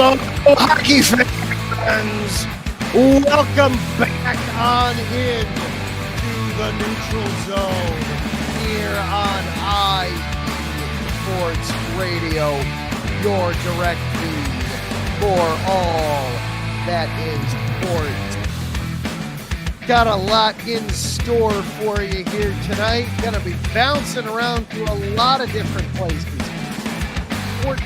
Hello, hockey fans. Welcome back on in to the neutral zone here on Sports Radio, your direct feed for all that is sports. Got a lot in store for you here tonight. Gonna be bouncing around to a lot of different places. 14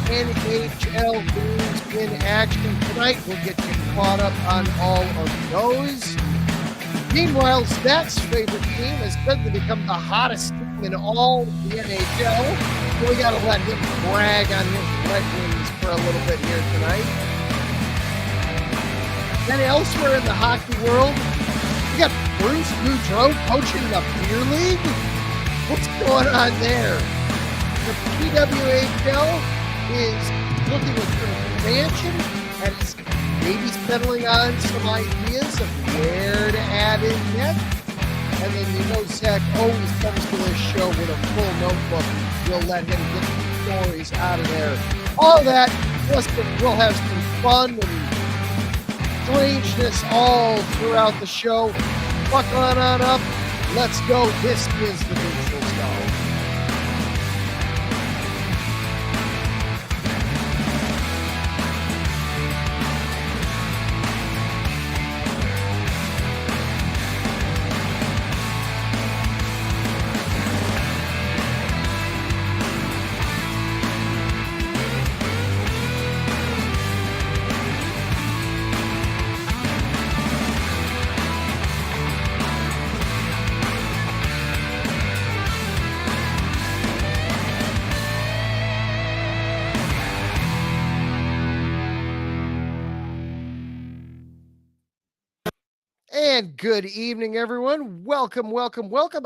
NHL games in action tonight. We'll get you caught up on all of those. Meanwhile, Zach's favorite team has suddenly become the hottest team in all the NHL. So we got to let him brag on his Red Wings for a little bit here tonight. Then elsewhere in the hockey world, we got Bruce Boudreau coaching the Beer League. What's going on there? The PWHL is looking at some expansion and it's maybe settling on some ideas of where to add in next. And then Zach always comes to this show with a full notebook. We'll let him get the stories out of there. All that, plus we'll have some fun and strangeness all throughout the show. Buckle on up. Let's go. This is the Neutral Zone. And good evening, everyone. Welcome.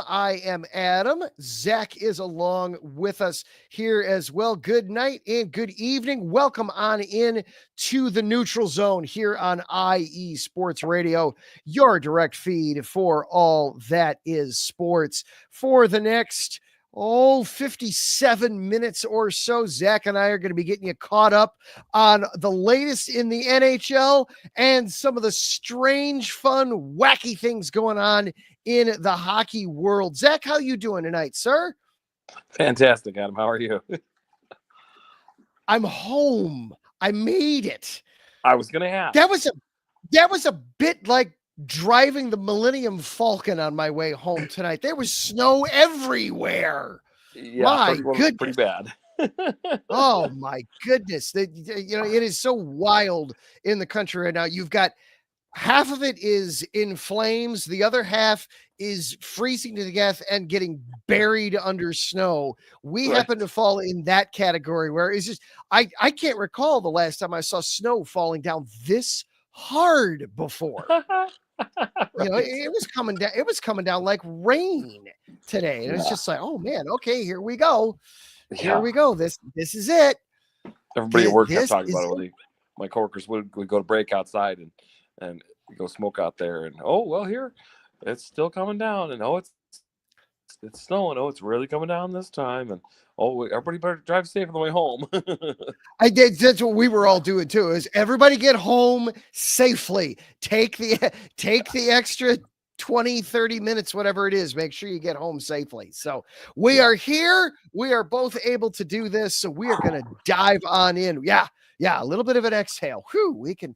I am Adam. Zach is along with us here as well. Good night and good evening. Welcome on in to the Neutral Zone here on IE Sports Radio, your direct feed for all that is sports. For the next 57 minutes or so, Zach and I are going to be getting you caught up on the latest in the NHL and some of the strange, fun, wacky things going on in the hockey world. Zach, how you doing tonight, sir? Fantastic, Adam. How are you? I'm home. I made it. I was going to ask. That was a bit like driving the Millennium Falcon on my way home tonight. There was snow everywhere. Yeah, my goodness. Pretty bad. Oh my goodness. It is so wild in the country right now. You've got half of it is in flames. The other half is freezing to death and getting buried under snow. We happen to fall in that category where it's just, I can't recall the last time I saw snow falling down this hard before. It was coming down. It was coming down like rain today, and it's just like, oh man, okay, here we go. Here we go. This is it. Everybody at work kept talking about it. My coworkers would go to break outside and go smoke out there, and here it's still coming down, and it's snowing. It's really coming down this time, and everybody better drive safe on the way home. I did. That's what we were all doing too. Is everybody get home safely? Take the extra 20, 30 minutes, whatever it is. Make sure you get home safely. So we are here. We are both able to do this. So we are going to dive on in. Yeah. A little bit of an exhale. Whew, we can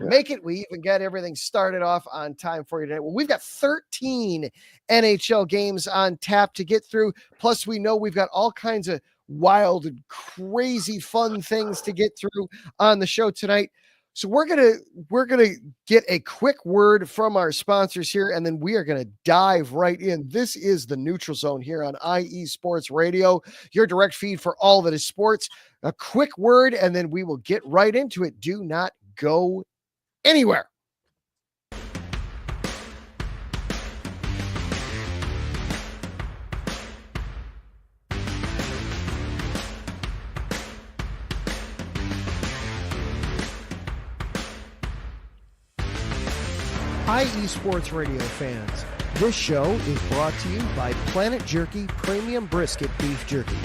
make it. We even got everything started off on time for you today. Well, we've got 13 NHL games on tap to get through. Plus, we know we've got all kinds of wild and crazy fun things to get through on the show tonight. So we're gonna get a quick word from our sponsors here, and then we are gonna dive right in. This is the Neutral Zone here on IE Sports Radio, your direct feed for all that is sports. A quick word, and then we will get right into it. Do not go anywhere. IE Sports Radio fans, this show is brought to you by Planet Jerky Premium Brisket Beef Jerky.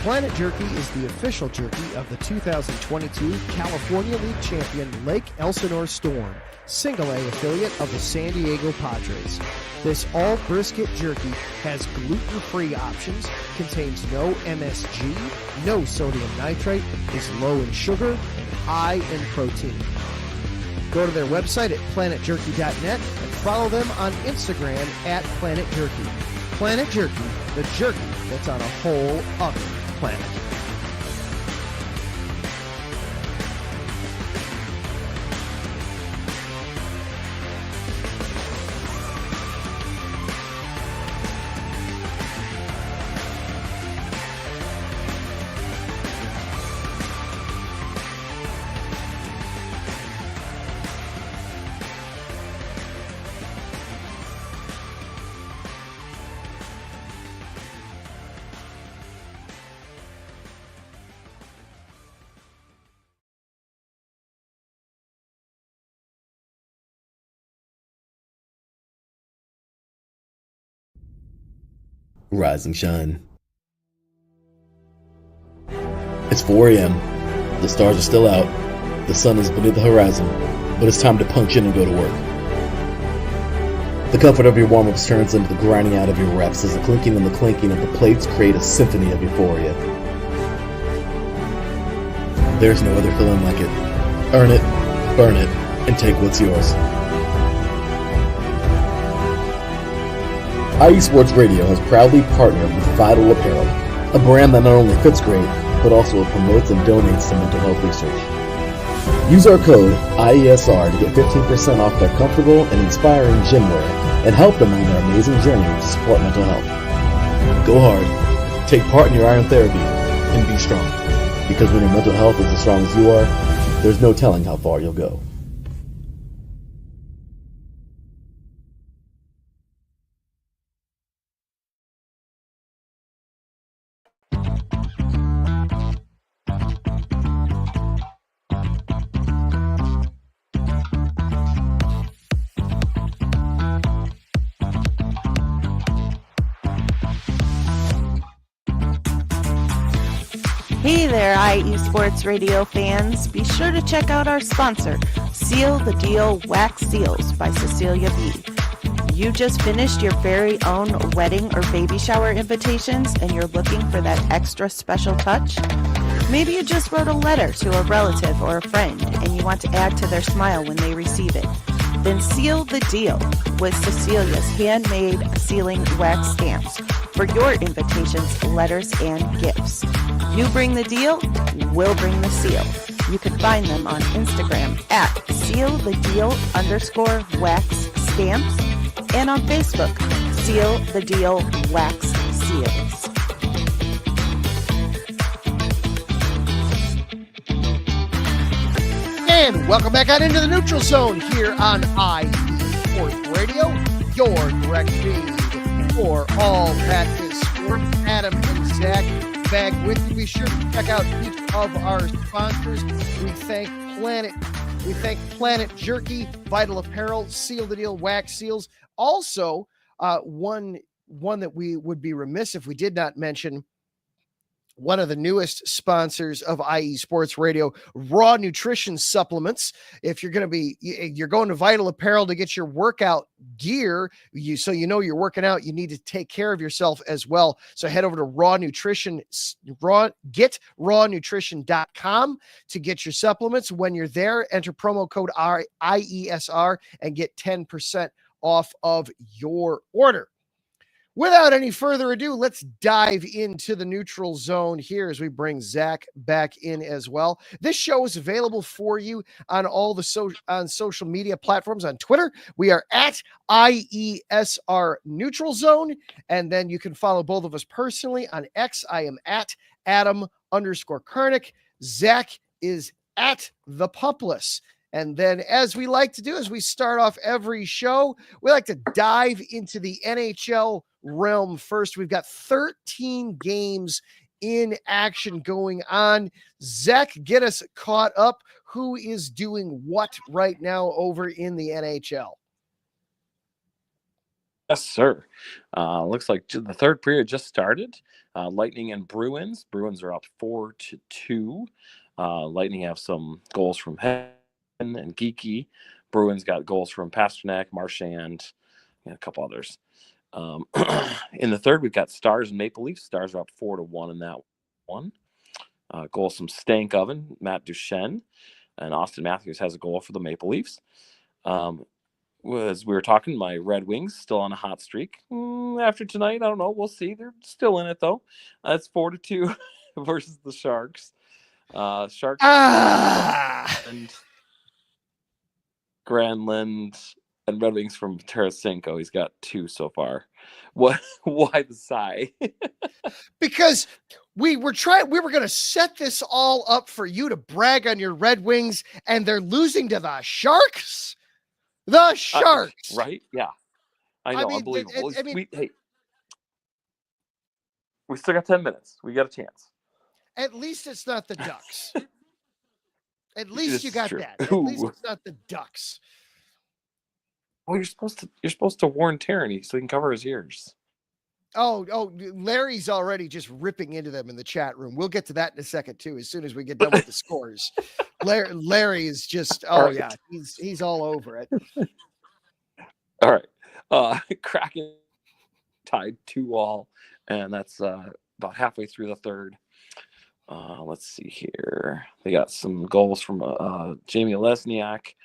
Planet Jerky is the official jerky of the 2022 California League champion Lake Elsinore Storm, single-A affiliate of the San Diego Padres. This all-brisket jerky has gluten-free options, contains no MSG, no sodium nitrate, is low in sugar, and high in protein. Go to their website at planetjerky.net and follow them on Instagram at Planet Jerky. Planet Jerky, the jerky that's on a whole other planet. Rise and shine. It's 4 a.m. The stars are still out. The sun is beneath the horizon, but it's time to punch in and go to work. The comfort of your warm-ups turns into the grinding out of your reps as the clinking and the clinking of the plates create a symphony of euphoria. There's no other feeling like it. Earn it, burn it, and take what's yours. IE Sports Radio has proudly partnered with Vital Apparel, a brand that not only fits great, but also promotes and donates to mental health research. Use our code IESR to get 15% off their comfortable and inspiring gym wear and help them on their amazing journey to support mental health. Go hard, take part in your iron therapy, and be strong. Because when your mental health is as strong as you are, there's no telling how far you'll go. Hey there, IE Sports Radio fans. Be sure to check out our sponsor, Seal the Deal Wax Seals by Cecilia B. You just finished your very own wedding or baby shower invitations and you're looking for that extra special touch? Maybe you just wrote a letter to a relative or a friend and you want to add to their smile when they receive it. Then seal the deal with Cecilia's handmade sealing wax stamps for your invitations, letters, and gifts. You bring the deal, we'll bring the seal. You can find them on Instagram at sealthedeal_wax stamps and on Facebook, Seal the Deal Wax Seals. And welcome back out into the neutral zone here on IE Sports Radio, your direct feed for all Patriot sports. Adam and Zach back with you. Be sure to check out each of our sponsors. We thank Planet Jerky, Vital Apparel, Seal the Deal Wax Seals. Also, one that we would be remiss if we did not mention. One of the newest sponsors of IE Sports Radio, Raw Nutrition Supplements. If you're going to Vital Apparel to get your workout gear, so you know you're working out, you need to take care of yourself as well. So head over to getrawnutrition.com to get your supplements. When you're there, enter promo code IESR and get 10% off of your order. Without any further ado, let's dive into the neutral zone here as we bring Zach back in as well. This show is available for you on all the social media platforms. On Twitter, we are at IESR Neutral Zone, and then you can follow both of us personally on X. I am at Adam_Karnick. Zach is at The Pumpless. And then, as we like to do, as we start off every show, we like to dive into the NHL realm first. We've got 13 games in action going on. Zach, get us caught up. Who is doing what right now over in the NHL? Yes, sir. Looks like the third period just started. Lightning and Bruins. Bruins are up 4-2. Lightning have some goals from Hen and Geeky. Bruins got goals from Pasternak, Marchand, and a couple others. In the third, we've got Stars and Maple Leafs. Stars are up 4-1 in that one. Goals from Stank Oven, Matt Duchene, and Austin Matthews has a goal for the Maple Leafs. As we were talking, my Red Wings still on a hot streak. After tonight, I don't know. We'll see. They're still in it, though. It's 4-2 versus the Sharks. Sharks and Granlund and Red Wings from Tarasenko. He's got 2 so far. Why the sigh? Because we were going to set this all up for you to brag on your Red Wings, and they're losing to the Sharks. The Sharks, right? Yeah, I know. Unbelievable. We still got 10 minutes. We got a chance. At least it's not the Ducks. At least you got true. that. At least it's not the Ducks. Well, you're supposed to warn Tyranny so he can cover his ears. Oh, Larry's already just ripping into them in the chat room. We'll get to that in a second too, as soon as we get done with the scores. Larry is just yeah, he's all over it. All right. Kraken tied 2-2, and that's about halfway through the third. Let's see here. They got some goals from Jamie Lesniak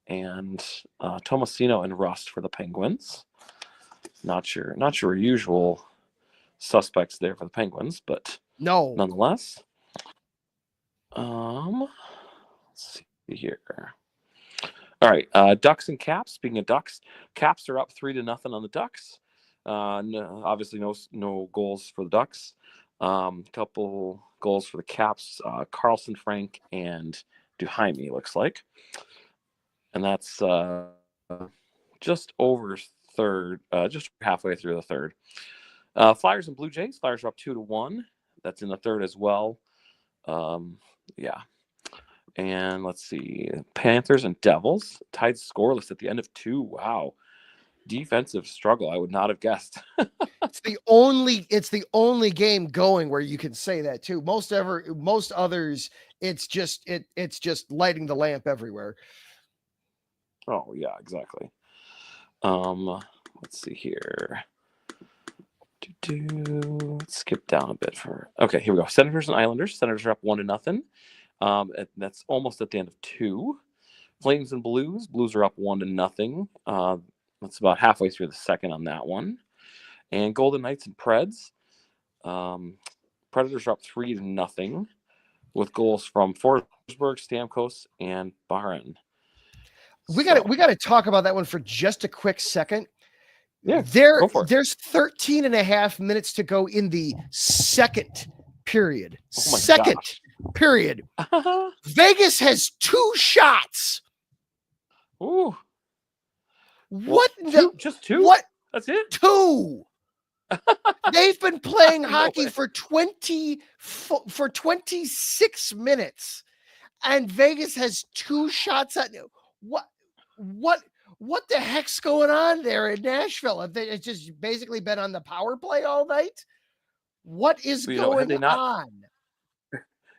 and Tomasino and Rust for the Penguins. Not your usual suspects there for the Penguins, but no, nonetheless. Let's see here. All right, Ducks and Caps. Speaking of Ducks, Caps are up 3-0 on the Ducks. Obviously, no goals for the Ducks. Couple goals for the Caps. Carlson, Frank, and Duhaime looks like, and that's just over third, just halfway through the third. Flyers and Blue Jays. Flyers are up 2-1. That's in the third as well. Yeah. And let's see. Panthers and Devils tied scoreless at the end of 2. Wow. Defensive struggle. I would not have guessed. It's the only game going where you can say that too. Most others, it's just lighting the lamp everywhere. Oh yeah, exactly. Let's see here. Let's skip down a bit okay, here we go. Senators and Islanders. Senators are up 1-0. That's almost at the end of 2. Flames and Blues. Blues are up 1-0. That's about halfway through the second on that one. And Golden Knights and Preds. Predators are up 3-0 with goals from Forsberg, Stamkos, and Barron. We got to talk about that one for just a quick second. Yeah, there's 13 and a half minutes to go in the second period. Period. Vegas has 2 shots. Ooh. What? Just 2? What? That's it? 2. They've been playing hockey for 26 minutes, and Vegas has 2 shots at what the heck's going on there in Nashville? It's just basically been on the power play all night. What is going on?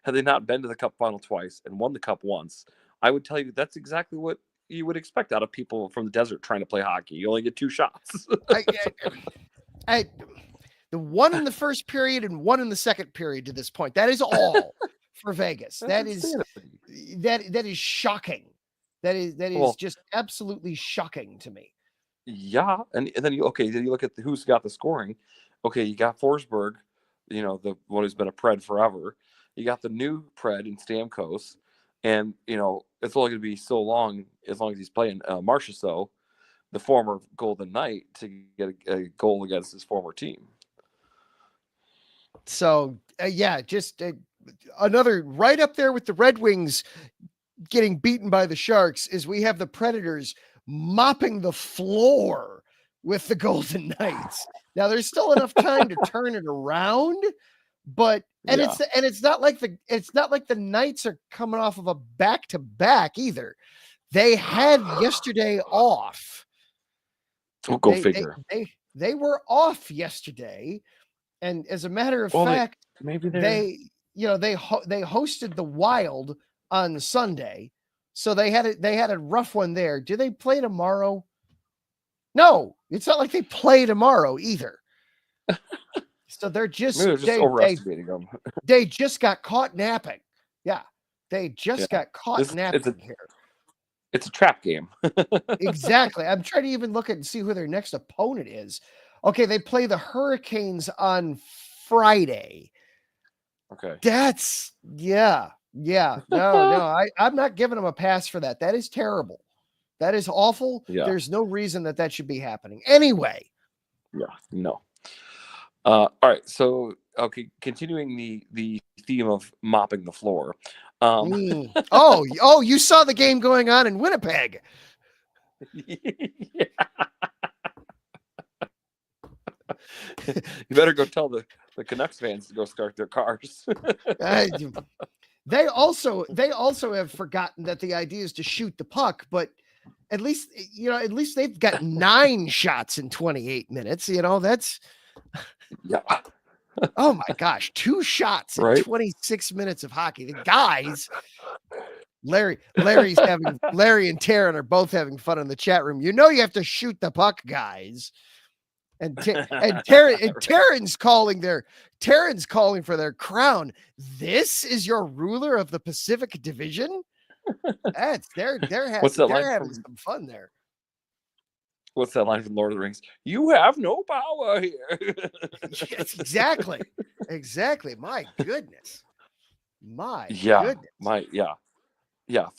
Had they not been to the Cup final twice and won the Cup once, I would tell you that's exactly what you would expect out of people from the desert trying to play hockey. You only get 2 shots. The one in the first period and one in the second period to this point. That is all for Vegas. That is shocking. That is just absolutely shocking to me. Yeah, and then you look at who's got the scoring. Okay, you got Forsberg, the one who's been a Pred forever. You got the new Pred in Stamkos, and it's only going to be so long as he's playing Marchessault, the former Golden Knight, to get a goal against his former team. So just another right up there with the Red Wings getting beaten by the Sharks is we have the Predators mopping the floor with the Golden Knights. Now there's still enough time to turn it around, but it's not like the Knights are coming off of a back-to-back either. They had yesterday off. We'll go figure. they were off yesterday, and as a matter of fact, they hosted the Wild on Sunday, so they had a rough one there. Do they play tomorrow? No, it's not like they play tomorrow either. So they're just overestimating them. They just got caught napping. Yeah, they just got caught napping here. It's a trap game. Exactly. I'm trying to even look at and see who their next opponent is. Okay, they play the Hurricanes on Friday. Okay. That's No, I'm not giving them a pass for that. That is terrible. That is awful. Yeah. There's no reason that should be happening. Anyway. Yeah, no. All right. So, continuing the theme of mopping the floor. Oh, you saw the game going on in Winnipeg. Yeah. You better go tell the Canucks fans to go start their cars. They also have forgotten that the idea is to shoot the puck, but at least they've got 9 shots in 28 minutes. That's yeah. Oh my gosh, 2 shots in 26 minutes of hockey. The guys, Larry and Taryn are both having fun in the chat room. You have to shoot the puck, guys. And Taryn's calling for their crown. This is your ruler of the Pacific Division. They're having some fun there. What's that line from Lord of the Rings? You have no power here. Yes, exactly. My goodness. Goodness.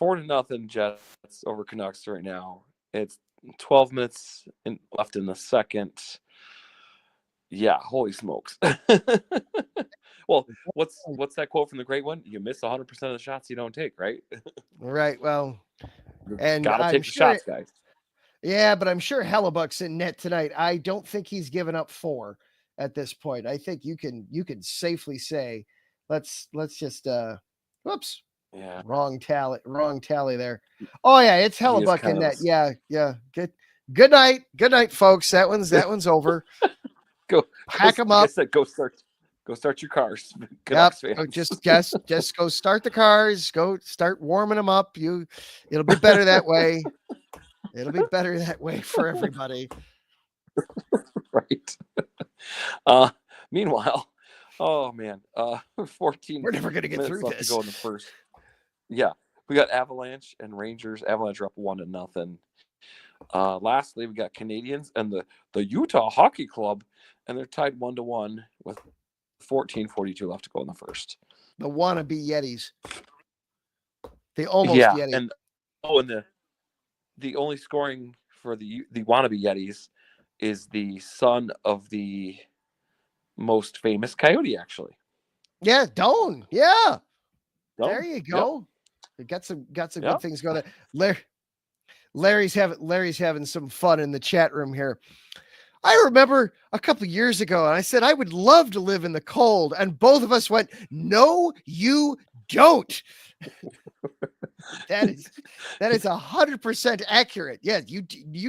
4-0 Jets over Canucks right now. It's 12 minutes left in the second. Yeah, holy smokes. Well, what's that quote from the great one? You miss 100% of the shots you don't take, right? Right. Well, and gotta take the shots, guys. Yeah, but I'm sure Hellebuck's in net tonight. I don't think he's given up 4 at this point. I think you can safely say, let's just whoops. Yeah. Wrong tally there. Oh yeah, it's Hellebuck in net. Yeah. Good night, folks. That one's over. Go pack them up. Go start your cars. Yep. Just go start the cars. Go start warming them up. It'll be better that way. It'll be better that way for everybody. Right. Meanwhile, oh man, 14. We're never going to get through this. To go in the first. Yeah, we got Avalanche and Rangers. Avalanche are up 1-0. Lastly, we got Canadians and the Utah Hockey Club, and they're tied 1-1 with 14:42 left to go in the first. The wannabe Yetis. The almost Yetis. And the only scoring for the wannabe Yetis is the son of the most famous Coyote, actually. Yeah, Doan. Yeah. Doan. There you go. Yep. Got some good things going there. Larry's having some fun in the chat room here. I remember a couple years ago, and I said I would love to live in the cold, and both of us went, "No, you don't." That is 100% accurate. Yeah, you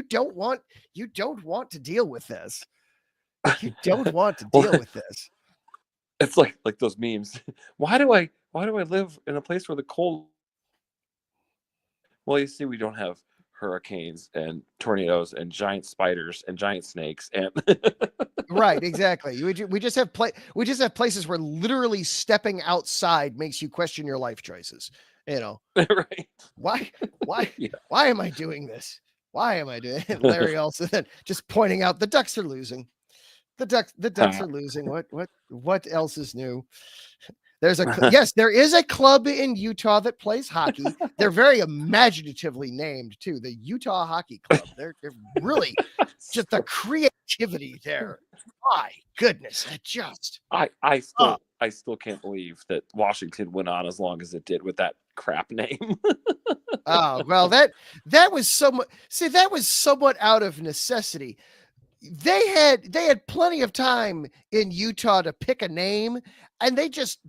don't want to deal with this. You don't want to deal with this. It's like those memes. Why do I live in a place where the cold? Well, you see, we don't have hurricanes and tornadoes and giant spiders and giant snakes and right, exactly. We just have places where literally stepping outside makes you question your life choices. Right? Why am I doing this? Why am I doing it? Larry also then just pointing out the Ducks are losing. The Ducks are losing. What else is new? There is a club in Utah that plays hockey. They're very imaginatively named too. The Utah Hockey Club. They're really just the creativity there. My goodness, I still can't believe that Washington went on as long as it did with that crap name. Oh, well, that was somewhat out of necessity. They had plenty of time in Utah to pick a name, and they just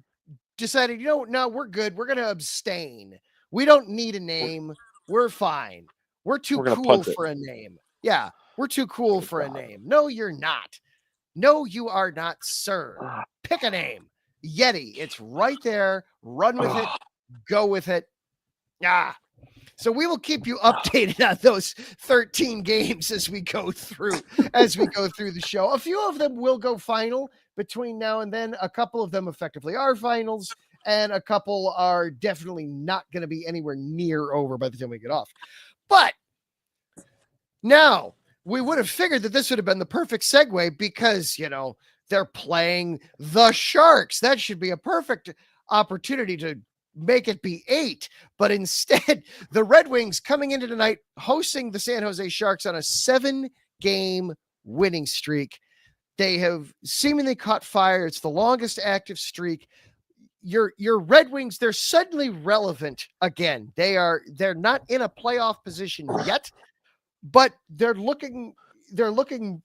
decided, no, we're good. We're going to abstain. We don't need a name. We're fine. We're too cool for a name. Yeah. We're too cool for a name. No, you're not. No, you are not, sir. Pick a name. Yeti. It's right there. Run with it. Go with it. So we will keep you updated on those 13 games as we go through the show. A few of them will go final between now and then. A couple of them effectively are finals, and a couple are definitely not going to be anywhere near over by the time we get off. But now we would have figured that this would have been the perfect segue because, they're playing the Sharks. That should be a perfect opportunity to make it be 8. But instead, the Red Wings coming into tonight, hosting the San Jose Sharks on a 7-game winning streak. They have seemingly caught fire. It's the longest active streak. Your Red Wings, they're suddenly relevant again. They're not in a playoff position yet, but they're looking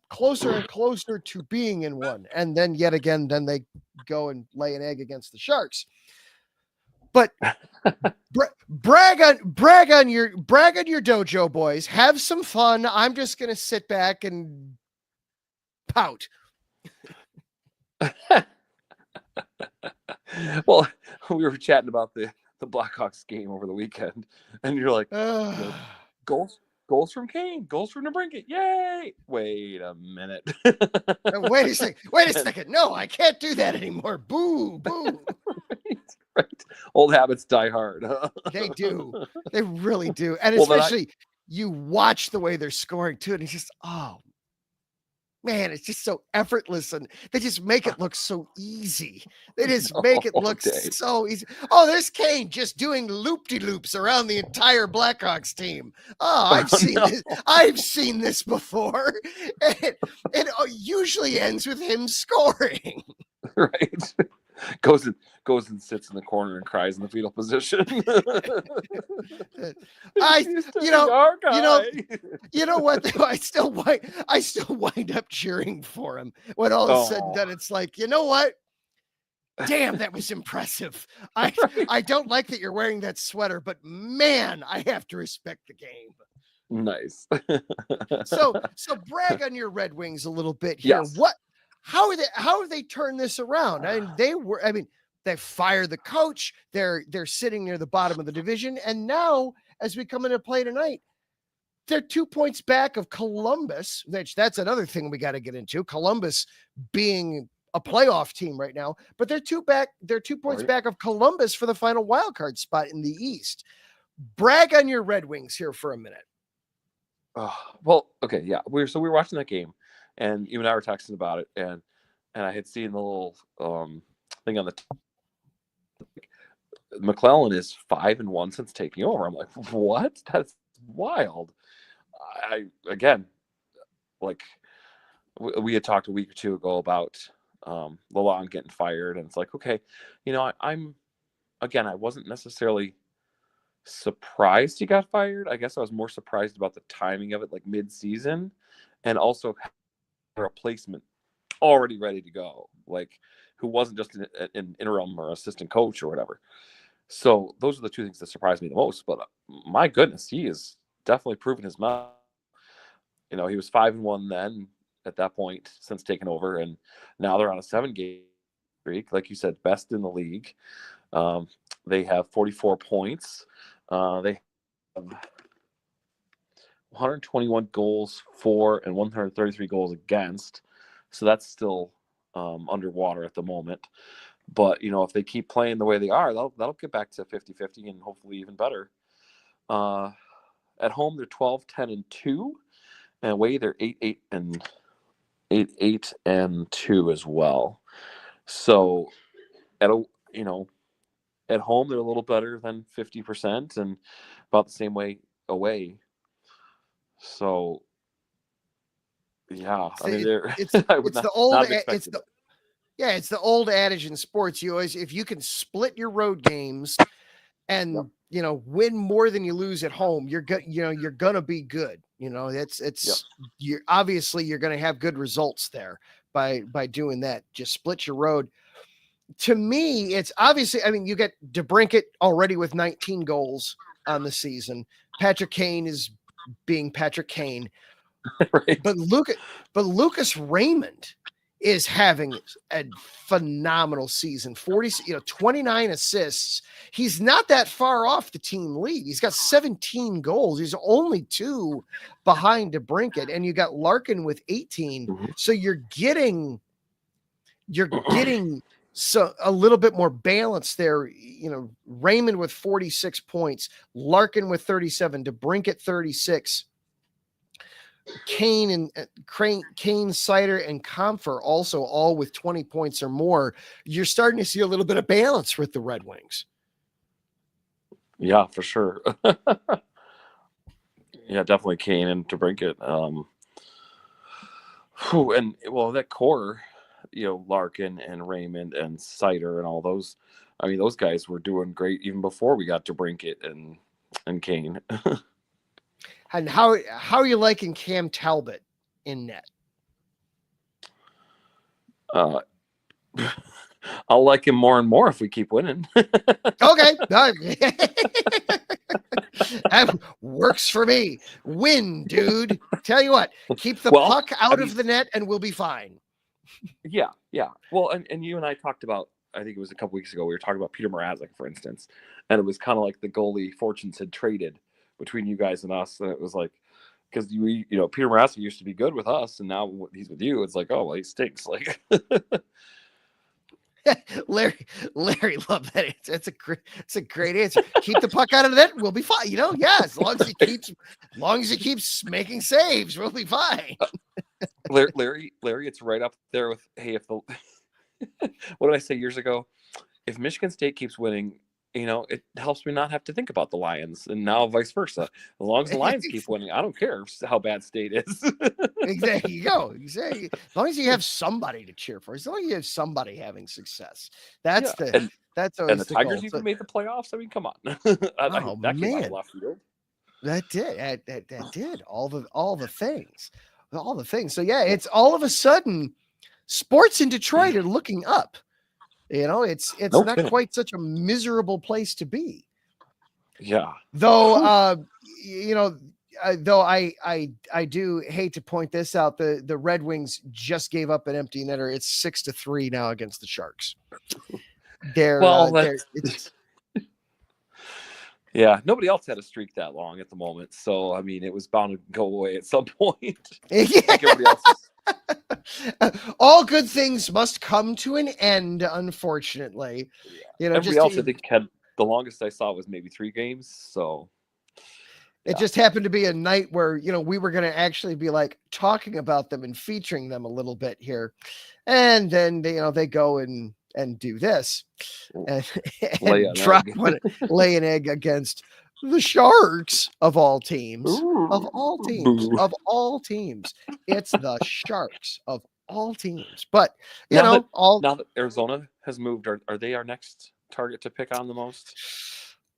closer and closer to being in one. And then yet again, then they go and lay an egg against the Sharks. But brag on your dojo, boys. Have some fun. I'm just gonna sit back and pout. Well, we were chatting about the Blackhawks game over the weekend, and you're like, goals from Kane, goals from DeBrincat, yay! Wait a minute. Wait a second. No, I can't do that anymore. Boo, boo. Right. Old habits die hard. They do. They really do. And especially you watch the way they're scoring too, and it's just, oh man, it's just so effortless, and they just make it look so easy. They just make it look so easy. Oh, there's Kane just doing loop-de-loops around the entire Blackhawks team. Oh, I've seen this before. And it usually ends with him scoring. Right. Goes and sits in the corner and cries in the fetal position. You know what? I still wind up cheering for him when all is said and done. It's like, you know what? Damn, that was impressive. I don't like that you're wearing that sweater, but man, I have to respect the game. Nice. So brag on your Red Wings a little bit here. Yes. How have they turned this around? They fired the coach. They're sitting near the bottom of the division. And now, as we come into play tonight, they're 2 points back of Columbus, which that's another thing we got to get into. Columbus being a playoff team right now, but they're 2 points back of Columbus for the final wild card spot in the East. Brag on your Red Wings here for a minute. Well, okay, yeah. We were watching that game. And you and I were texting about it, and I had seen the little thing on the McClellan is 5-1 since taking over. I'm like, what? That's wild. We had talked a week or two ago about Lalonde getting fired, and it's like, okay, I wasn't necessarily surprised he got fired. I guess I was more surprised about the timing of it, like mid-season, and also a replacement already ready to go, like who wasn't just an interim or assistant coach or whatever. So those are the 2 things that surprised me the most. But my goodness, he is definitely proven his mettle. He was 5-1 then at that point since taking over, and now they're on a 7-game streak, like you said, best in the league. They have 44 points. They have 121 goals for and 133 goals against. So that's still underwater at the moment. But, if they keep playing the way they are, that'll get back to 50-50 and hopefully even better. At home, they're 12-10-2. And away, they're 8-8-2 as well. So, at home, they're a little better than 50% and about the same way away. So, yeah, it's the old adage in sports. You always, if you can split your road games and win more than you lose at home, you're gonna be good. You're going to have good results there by doing that. Just split your road. To me, it's obviously, you get DeBrincat already with 19 goals on the season. Patrick Kane is being Patrick Kane. Right. But Lucas Raymond is having a phenomenal season. 29 assists. He's not that far off the team lead. He's got 17 goals. He's only 2 behind DeBrincat, and you got Larkin with 18. Mm-hmm. So you're getting so a little bit more balance there. Raymond with 46 points, Larkin with 37, DeBrincat 36. Kane, Sider, and Comfer also all with 20 points or more. You're starting to see a little bit of balance with the Red Wings. Yeah, for sure. Yeah, definitely Kane and DeBrincat. And that core, Larkin and Raymond and Sider and all those. I mean, those guys were doing great even before we got DeBrincat and Kane. And how are you liking Cam Talbot in net? I'll like him more and more if we keep winning. Okay. That works for me. Win, dude. Tell you what, keep the puck out of the net and we'll be fine. Yeah. Well, and you and I talked about, I think it was a couple weeks ago, we were talking about Peter Mrazek, for instance, and it was kind of like the goalie fortunes had traded between you guys and us, and it was like, because Peter Mrazek used to be good with us, and now he's with you. It's like, oh well, he stinks. Like, Larry, love that answer. It's a great answer. Keep the puck out of the net, we'll be fine. Yeah, as long as he keeps making saves, we'll be fine. Larry, it's right up there with, hey, if the what did I say years ago? If Michigan State keeps winning, it helps me not have to think about the Lions, and now vice versa. As long as the Lions keep winning, I don't care how bad State is. Exactly. You go. Exactly. As long as you have somebody to cheer for, as long as you have somebody having success, that's always the Tigers goal. even made the playoffs. I mean, come on. That came out of left field. That did all the things. So yeah, it's all of a sudden sports in Detroit are looking up. It's not quite such a miserable place to be. Yeah. Though, though I do hate to point this out. The Red Wings just gave up an empty netter. It's 6-3 now against the Sharks. Yeah, nobody else had a streak that long at the moment. So, I mean, it was bound to go away at some point. Like everybody else's. All good things must come to an end, unfortunately. Everybody else, I think, had the longest I saw was maybe 3 games. So it just happened to be a night where, we were going to actually be like talking about them and featuring them a little bit here. And then, they go and do this and lay an egg against the Sharks of all teams. It's the Sharks of all teams. But now that Arizona has moved, are they our next target to pick on the most?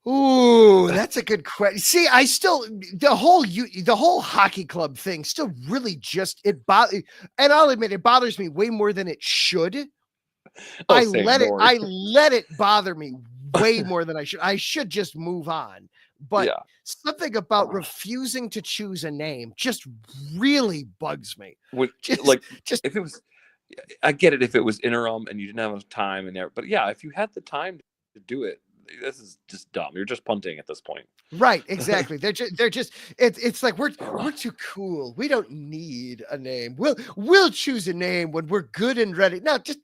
Ooh, that's a good question. See, I still the whole hockey club thing still really and I'll admit it bothers me way more than it should. I let it bother me way more than I should. I should just move on. But something about refusing to choose a name just really bugs me. If it was, I get it if it was interim and you didn't have enough time and there, but yeah, if you had the time to do it, this is just dumb. You're just punting at this point. Right, exactly. It's like we're too cool. We don't need a name. We'll choose a name when we're good and ready. No, just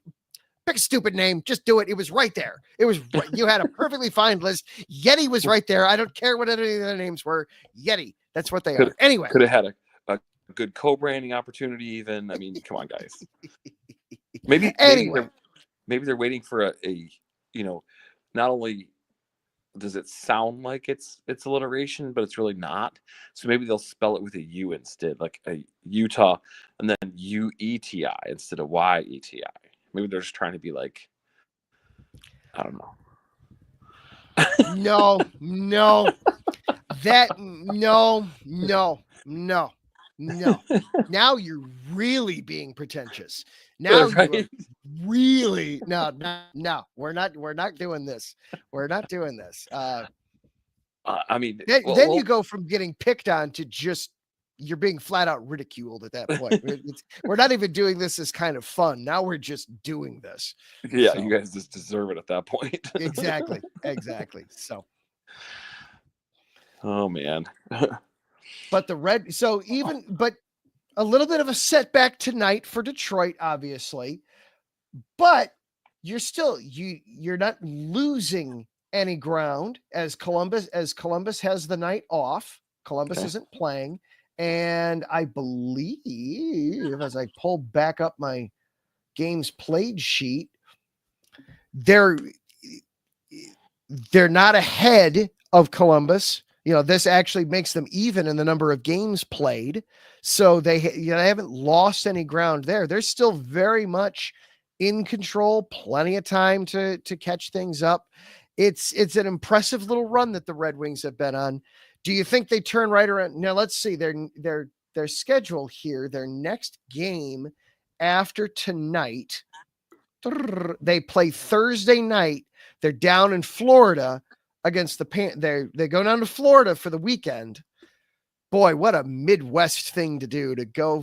pick a stupid name. Just do it. It was right there. You had a perfectly fine list. Yeti was right there. I don't care what any of the names were. Yeti. That's what they are. Anyway. Could have had a good co-branding opportunity even. I mean, come on, guys. Maybe they're waiting for a not only does it sound like it's alliteration, but it's really not. So maybe they'll spell it with a U instead, like a Utah, and then UETI instead of YETI. Maybe they're just trying to be like, I don't know. No. Now you're really being pretentious. Now you're really no. We're not doing this. We're not doing this. I mean, then you go from getting picked on to just you're being flat out ridiculed at that point. We're not even doing this as kind of fun. Now we're just doing this. Yeah, So, you guys just deserve it at that point. exactly. So, oh man. but but a little bit of a setback tonight for Detroit, obviously, but you're not losing any ground as Columbus has the night off. Columbus isn't playing. And I believe, as I pull back up my games played sheet, they're not ahead of Columbus. This actually makes them even in the number of games played. So they haven't lost any ground there. They're still very much in control, plenty of time to catch things up. It's an impressive little run that the Red Wings have been on. Do you think they turn right around? Now let's see their schedule here. Their next game after tonight, they play Thursday night. They're down in Florida against the they go down to Florida for the weekend. Boy, what a Midwest thing to do, to go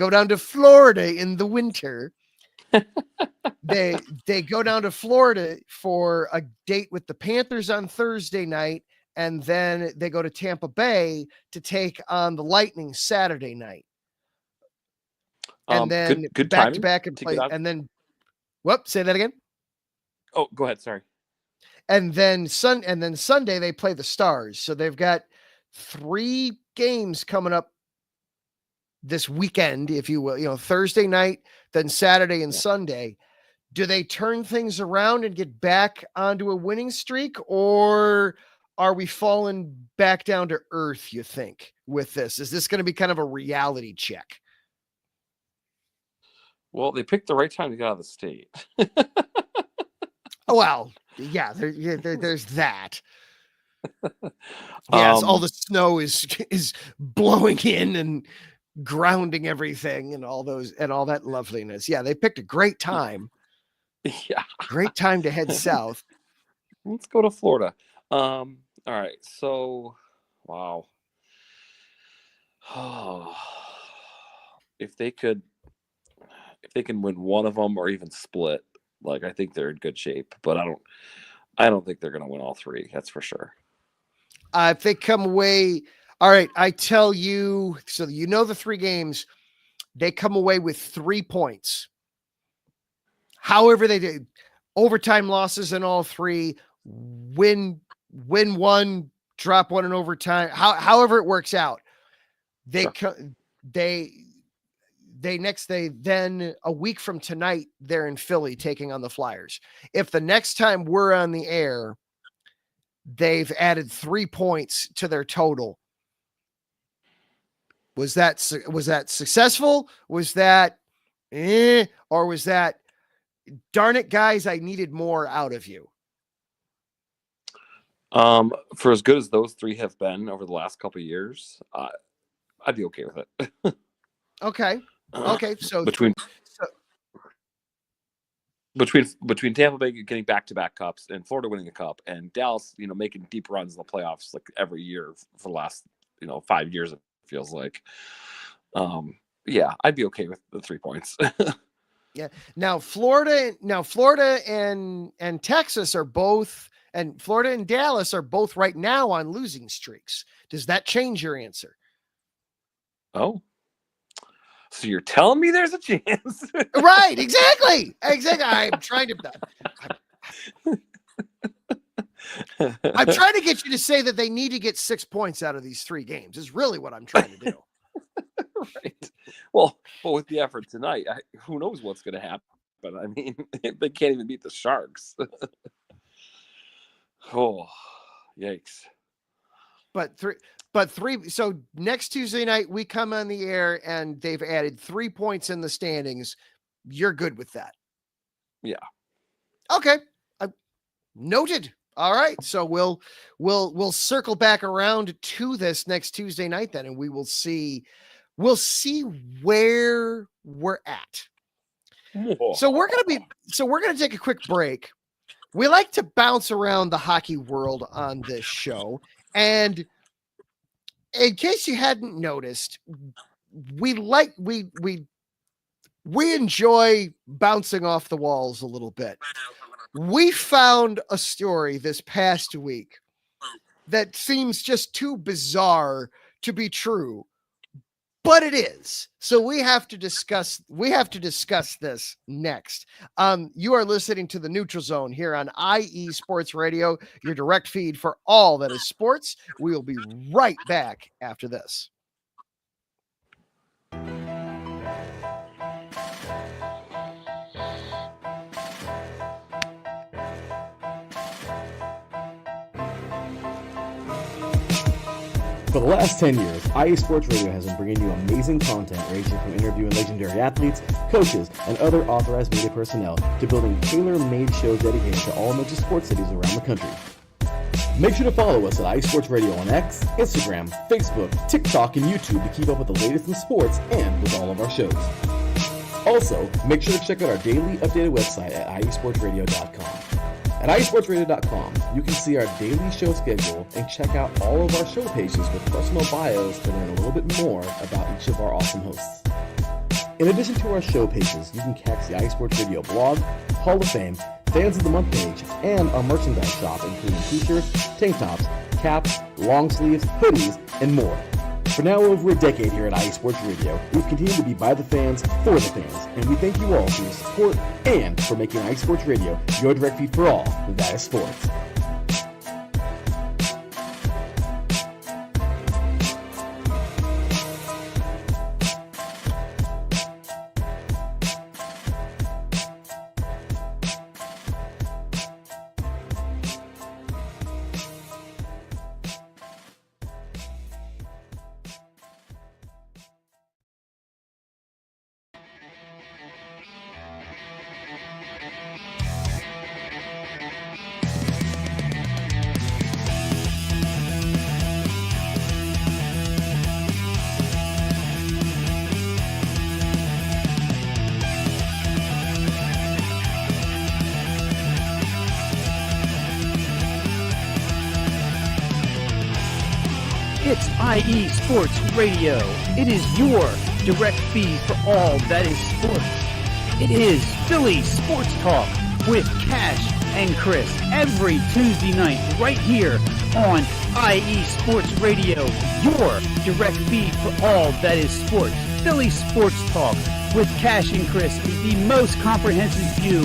down to Florida in the winter. They go down to Florida for a date with the Panthers on Thursday night, and then they go to Tampa Bay to take on the Lightning Saturday night. And then good back to back and play. And then, say that again. Oh, go ahead. Sorry. And then Sunday they play the Stars. So they've got 3 games coming up this weekend, if you will. Thursday night, then Saturday and Sunday. Do they turn things around and get back onto a winning streak, or are we falling back down to earth, you think, with this? Is this going to be kind of a reality check? Well, they picked the right time to get out of the state. Well, yeah, there's that. Yes, all the snow is blowing in and grounding everything and all that loveliness. Yeah, they picked a great time. Yeah. Great time to head south. Let's go to Florida. All right. So, wow. If they can win one of them or even split, like, I think they're in good shape, but I don't think they're going to win all 3. That's for sure. If they come away, all right, I tell you, so the 3 games, they come away with 3 points. However they did, overtime losses in all 3, win 1, drop 1 in overtime. However it works out, then a week from tonight, they're in Philly taking on the Flyers. If the next time we're on the air, they've added 3 points to their total. Was that successful? Was that, or was that, darn it, guys, I needed more out of you? For as good as those 3 have been over the last couple of years, I'd be okay with it. Okay. So between Tampa Bay getting back-to-back cups and Florida winning a cup and Dallas, making deep runs in the playoffs like every year for the last, 5 years, it feels like. Yeah, I'd be okay with the 3 points. Yeah. Now Florida and Texas are both, and Florida and Dallas are both right now on losing streaks. Does that change your answer? Oh. So you're telling me there's a chance? Right, exactly. I'm trying to get you to say that they need to get 6 points out of these 3 games is really what I'm trying to do. Right. Well, with the effort tonight, who knows what's going to happen? I mean, they can't even beat the Sharks. Oh, yikes. But three. So next Tuesday night, we come on the air and they've added 3 points in the standings. You're good with that? Yeah. Okay. Noted. All right. So we'll circle back around to this next Tuesday night then, and we'll see where we're at. Whoa. So we're going to take a quick break. We like to bounce around the hockey world on this show, and in case you hadn't noticed, we enjoy bouncing off the walls a little bit. We found a story this past week that seems just too bizarre to be true, but it is. So we have to discuss this next. You are listening to the Neutral Zone here on IE Sports Radio, your direct feed for all that is sports. We will be right back after this. For the last 10 years, IE Sports Radio has been bringing you amazing content ranging from interviewing legendary athletes, coaches, and other authorized media personnel to building tailor-made shows dedicated to all major sports cities around the country. Make sure to follow us at IE Sports Radio on X, Instagram, Facebook, TikTok, and YouTube to keep up with the latest in sports and with all of our shows. Also, make sure to check out our daily updated website at iesportsradio.com. At iesportsradio.com, you can see our daily show schedule and check out all of our show pages with personal bios to learn a little bit more about each of our awesome hosts. In addition to our show pages, you can catch the iSports Radio blog, Hall of Fame, Fans of the Month page, and our merchandise shop, including t-shirts, tank tops, caps, long sleeves, hoodies, and more. For now over a decade here at IE Sports Radio, we've continued to be by the fans, for the fans, and we thank you all for your support and for making IE Sports Radio your direct feed for all that is sports. It's IE Sports Radio. It is your direct feed for all that is sports. It is Philly Sports Talk with Cash and Chris every Tuesday night right here on IE Sports Radio, your direct feed for all that is sports. Philly Sports Talk with Cash and Chris is the most comprehensive view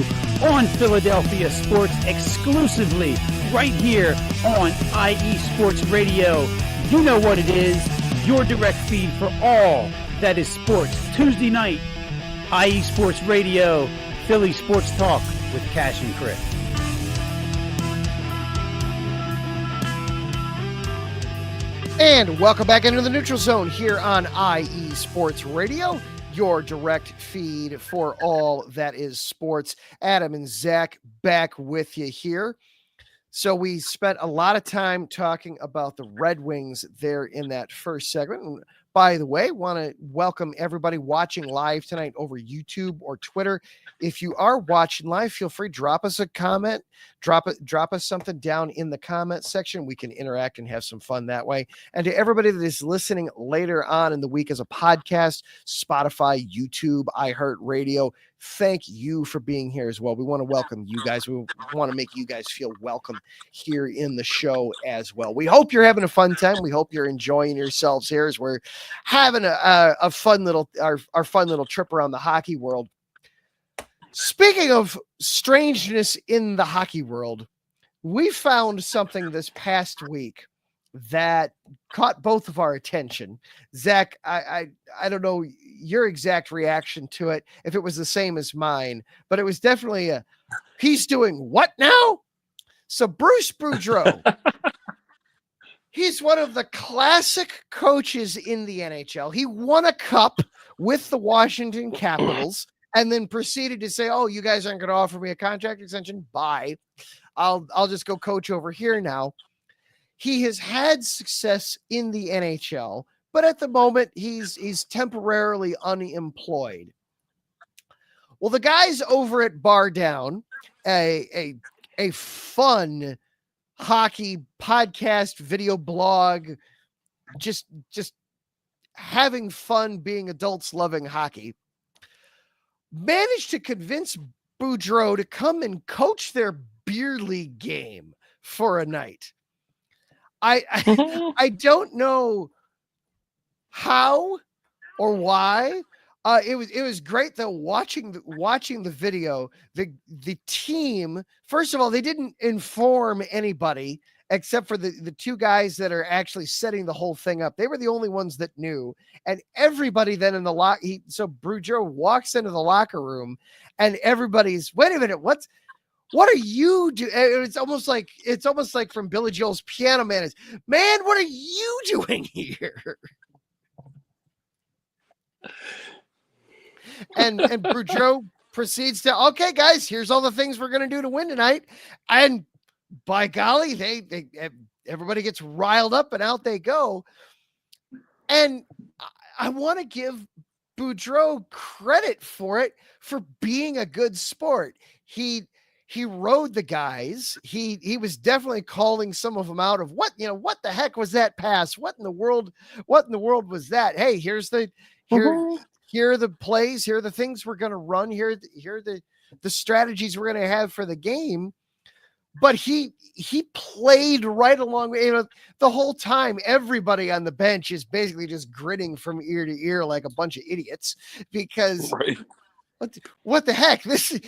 on Philadelphia sports exclusively right here on IE Sports Radio. You know what it is, your direct feed for all that is sports. Tuesday night, IE Sports Radio, Philly Sports Talk with Cash and Chris. And welcome back into the Neutral Zone here on IE Sports Radio, your direct feed for all that is sports. Adam and Zach back with you here. So we spent a lot of time talking about the Red Wings there in that first segment. And by the way, want to welcome everybody watching live tonight over YouTube or Twitter. If you are watching live, feel free, drop us a comment, drop us something down in the comment section. We can interact and have some fun that way. And to everybody that is listening later on in the week as a podcast, Spotify, YouTube, iHeartRadio, thank you for being here as well. We want to welcome you guys. We want to make you guys feel welcome here in the show as well. We hope you're having a fun time. We hope you're enjoying yourselves here as we're having a fun little, our fun little trip around the hockey world. Speaking of strangeness in the hockey world, we found something this past week that caught both of our attention. Zach, I don't know your exact reaction to it, if it was the same as mine, but it was definitely he's doing what now? So Bruce Boudreau, he's one of the classic coaches in the NHL. He won a cup with the Washington Capitals and then proceeded to say, oh, you guys aren't going to offer me a contract extension. Bye. I'll just go coach over here now. He has had success in the NHL, but at the moment he's temporarily unemployed. Well, the guys over at Bar Down, a fun hockey podcast, video blog, just having fun, being adults, loving hockey, managed to convince Boudreau to come and coach their beer league game for a night. I don't know how or why. It was great though. Watching the video, the team, first of all, they didn't inform anybody except for the two guys that are actually setting the whole thing up. They were the only ones that knew, and everybody then in the so Boudreau walks into the locker room, and everybody's, wait a minute, what are you doing? It's almost like from Billy Joel's Piano Man. Is, man, what are you doing here? And Boudreau proceeds to, okay, guys, here's all the things we're going to do to win tonight. And by golly, they everybody gets riled up and out they go. And I want to give Boudreau credit for it, for being a good sport. He rode the guys. He was definitely calling some of them out of what the heck was that pass? What in the world was that? Hey, here are the plays. Here are the things we're going to run. Here are the strategies we're going to have for the game. But he played right along. The whole time, everybody on the bench is basically just grinning from ear to ear like a bunch of idiots because what the heck? This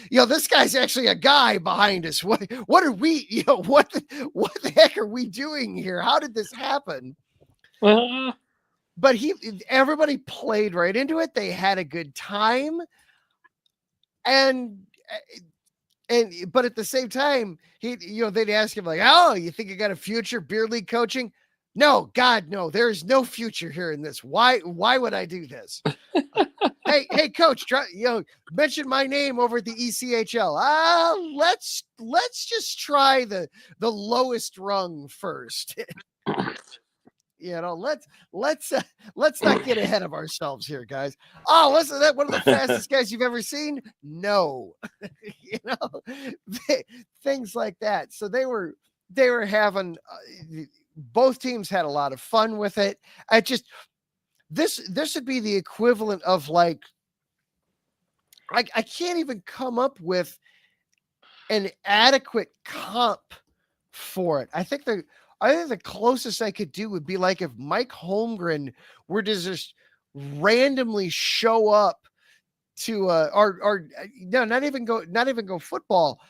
guy's actually a guy behind us. What are we? What the heck are we doing here? How did this happen? But everybody played right into it. They had a good time, but at the same time, they'd ask him like, "Oh, you think you got a future beer league coaching?" No, God, no. There is no future here in this. Why would I do this? Hey, coach, mention my name over at the ECHL. Let's just try the lowest rung first. Let's not get ahead of ourselves here, guys. Oh, listen, that one of the fastest guys you've ever seen? No. Things like that. So they were having both teams had a lot of fun with it. This would be the equivalent of like, I can't even come up with an adequate comp for it. I think the closest I could do would be like if Mike Holmgren were to just randomly show up to not even go football.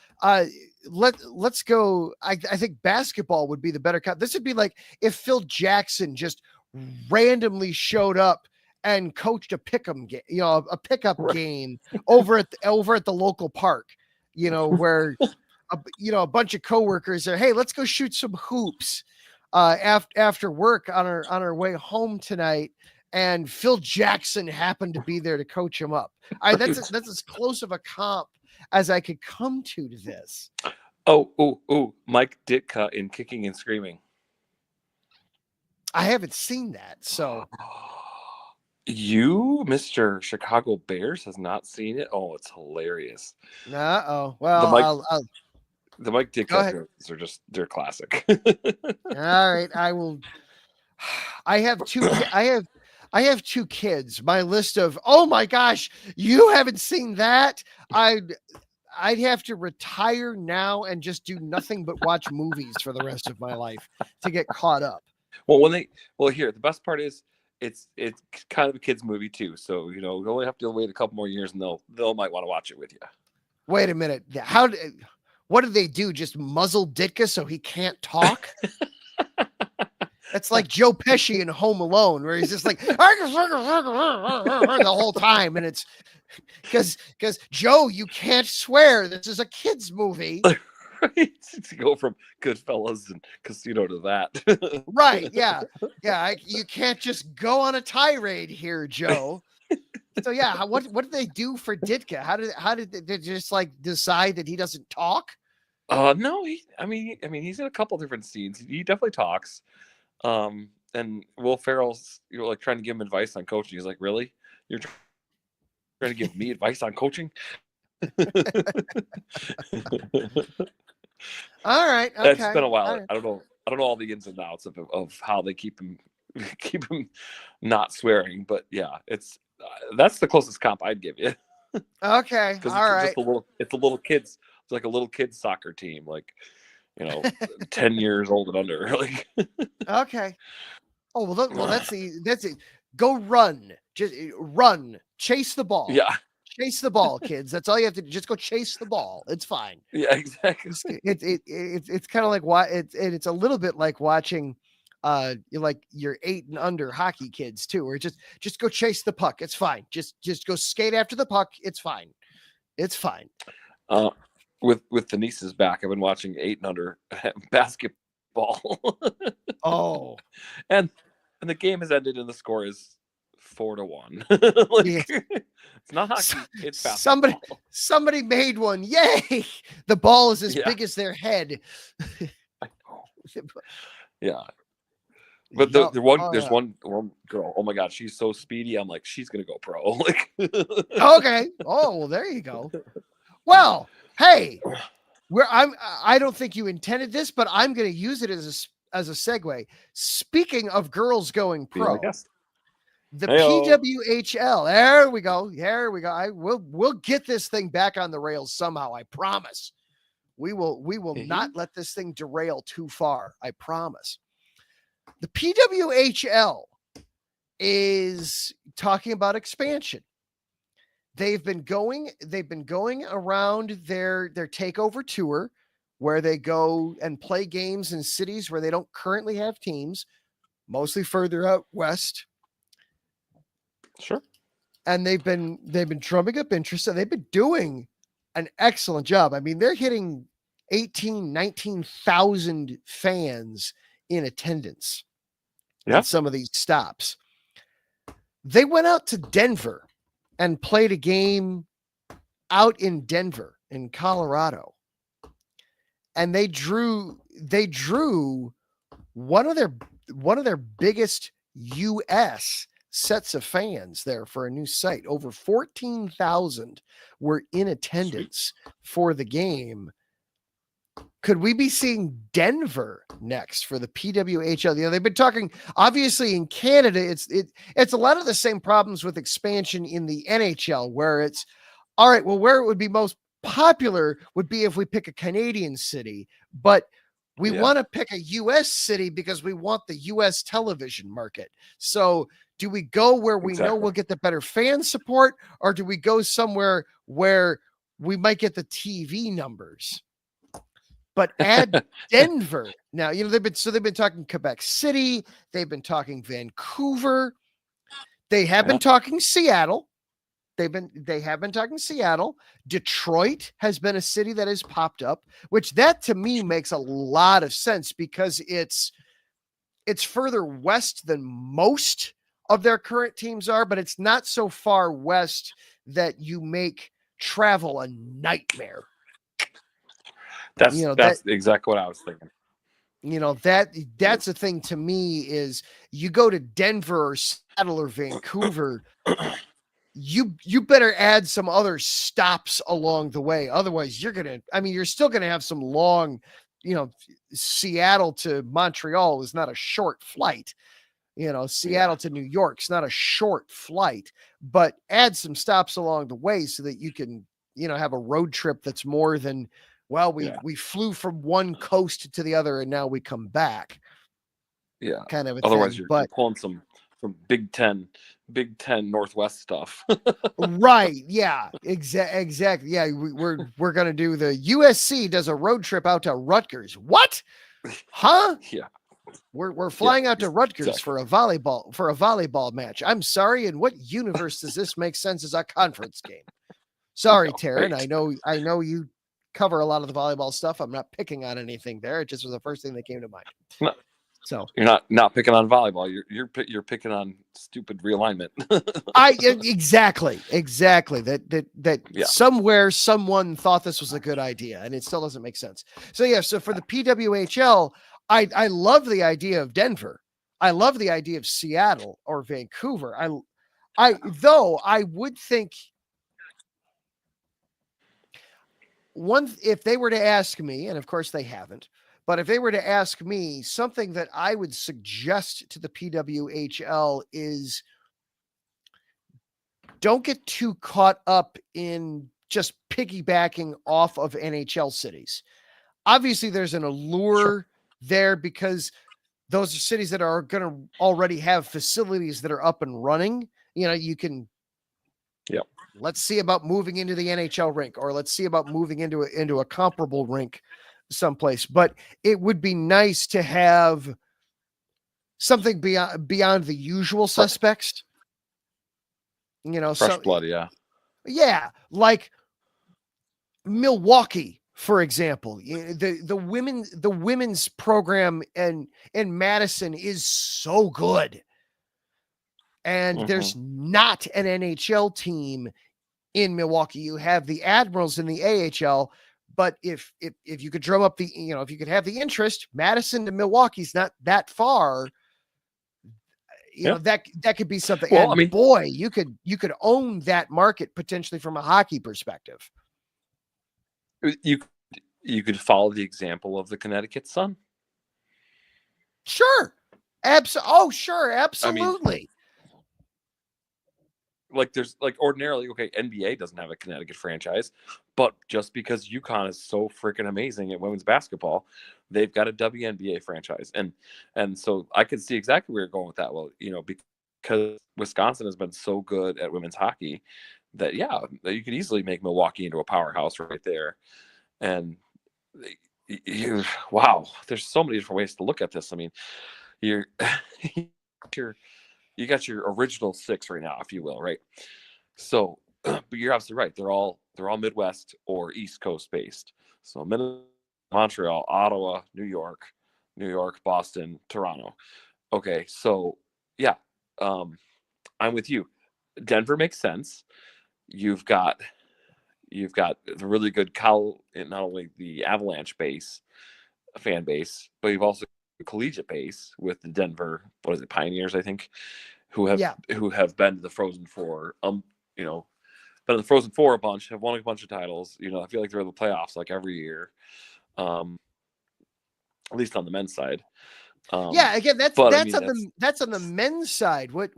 Let's go. I think basketball would be the better comp. This would be like if Phil Jackson just randomly showed up and coached a pick'em game, a pickup game over at the local park, where a bunch of coworkers are, hey, let's go shoot some hoops after work on our way home tonight. And Phil Jackson happened to be there to coach him up. That's as close of a comp as I could come to this. Oh, Mike Ditka in Kicking and Screaming. I haven't seen that, so. You, Mr. Chicago Bears, has not seen it? Oh, it's hilarious. Well, the Mike Ditka jokes are they're classic. All right, I will. I have two kids. My list of, oh my gosh, you haven't seen that? I'd have to retire now and just do nothing but watch movies for the rest of my life to get caught up. Well, here, the best part is it's kind of a kid's movie too. So, you only have to wait a couple more years and they'll might want to watch it with you. Wait a minute. What did they do? Just muzzle Ditka so he can't talk? That's like Joe Pesci in Home Alone, where he's just like the whole time. And it's because Joe, you can't swear. This is a kid's movie. Right? To go from Goodfellas and Casino to that. Right. Yeah. Yeah. You can't just go on a tirade here, Joe. So yeah, what did they do for Ditka? How did they just like decide that he doesn't talk? No, he's in a couple different scenes. He definitely talks. And Will Ferrell's like trying to give him advice on coaching. He's like, really? You're trying to give me advice on coaching? All right. Okay. It's been a while. Right. I don't know all the ins and outs of how they keep him keep him not swearing. But yeah, that's the closest comp I'd give you. Okay, all right. It's a little kids. It's like a little kids soccer team, like 10 years old and under. Like, okay. Oh well, that's it. Go run, just run, chase the ball. Yeah, chase the ball, kids. That's all you have to do. Just go chase the ball. It's fine. Yeah, exactly. It's kind of like it's a little bit like watching like your 8 and under hockey kids too, or just go chase the puck. It's fine. Just go skate after the puck. It's fine. It's fine. With the nieces back, I've been watching 8 and under basketball. Oh, and the game has ended and the score is 4-1. It's not hockey, it's basketball. Somebody made one. Yay! The ball is as big as their head. Yeah. But there's one girl. Oh my God, she's so speedy. I'm like, she's gonna go pro. Like, okay. Oh well, there you go. Well, hey, I don't think you intended this, but I'm going to use it as a segue. Speaking of girls going pro, the PWHL. There we go. We'll get this thing back on the rails somehow. I promise. We will not let this thing derail too far. I promise. The PWHL is talking about expansion. They've been going around their takeover tour, where they go and play games in cities where they don't currently have teams, mostly further out west. Sure. And they've been drumming up interest, and they've been doing an excellent job. I mean, they're hitting 19,000 fans in attendance at some of these stops. They went out to Denver and played a game out in Denver in Colorado. And they drew one of their biggest US sets of fans there for a new site. Over 14,000 were in attendance for the game. Could we be seeing Denver next for the PWHL? They've been talking, obviously in Canada, it's a lot of the same problems with expansion in the NHL, where it's all right. Well, where it would be most popular would be if we pick a Canadian city, but we want to pick a US city because we want the US television market. So do we go where we know we'll get the better fan support, or do we go somewhere where we might get the TV numbers? But add Denver. Now, they've been talking Quebec City. They've been talking Vancouver. They have been talking Seattle. They have been talking Seattle. Detroit has been a city that has popped up, which that to me makes a lot of sense because it's further west than most of their current teams are, but it's not so far west that you make travel a nightmare. That's exactly what I was thinking. That's the thing to me is you go to Denver or Seattle or Vancouver, you better add some other stops along the way. Otherwise, you're still going to have some long, Seattle to Montreal is not a short flight. Seattle to New York's not a short flight, but add some stops along the way so that you can, have a road trip that's more than, well, we flew from one coast to the other and now we come back. Yeah. Kind of a Otherwise thing. You're pulling some Big Ten Northwest stuff. Right. Yeah. Exactly. Yeah. We're going to do the USC does a road trip out to Rutgers. What? Huh? Yeah. We're flying out to Rutgers for a volleyball match. I'm sorry. In what universe does this make sense as a conference game? Sorry, Taryn. Right. I know you cover a lot of the volleyball stuff. I'm not picking on anything there. It just was the first thing that came to mind. No. So you're not picking on volleyball. You're picking on stupid realignment. Exactly. That somewhere someone thought this was a good idea, and it still doesn't make sense. So for the PWHL, I love the idea of Denver. I love the idea of Seattle or Vancouver. I would think if they were to ask me, and of course they haven't, But if they were to ask me, something that I would suggest to the PWHL is don't get too caught up in just piggybacking off of NHL cities. Obviously, there's an allure there because those are cities that are going to already have facilities that are up and running. You can, let's see about moving into the NHL rink, or let's see about moving into a comparable rink someplace. But it would be nice to have something beyond the usual suspects. Fresh blood. Yeah. Like Milwaukee, for example, the women's program in Madison is so good. And there's not an NHL team in Milwaukee. You have the Admirals in the AHL, but if you could drum up if you could have the interest, Madison to Milwaukee's not that far. That could be something. Well, and boy, you could own that market potentially from a hockey perspective. You could follow the example of the Connecticut Sun. Sure. Sure. Absolutely. There's ordinarily, NBA doesn't have a Connecticut franchise, but just because UConn is so freaking amazing at women's basketball, they've got a WNBA franchise. And so I could see exactly where you're going with that. Well, because Wisconsin has been so good at women's hockey that you could easily make Milwaukee into a powerhouse right there. And wow, there's so many different ways to look at this. I mean, you got your original six right now, if you will, right? So, but you're absolutely right. They're all Midwest or East Coast based. So Montreal, Ottawa, New York, Boston, Toronto. Okay, so I'm with you. Denver makes sense. You've got the really good not only the Avalanche fan base, but you've also collegiate base with the Denver, Pioneers, I think, who have been to the Frozen Four, been in the Frozen Four a bunch, have won a bunch of titles. I feel like they're in the playoffs every year, at least on the men's side. Again, that's on the men's side. What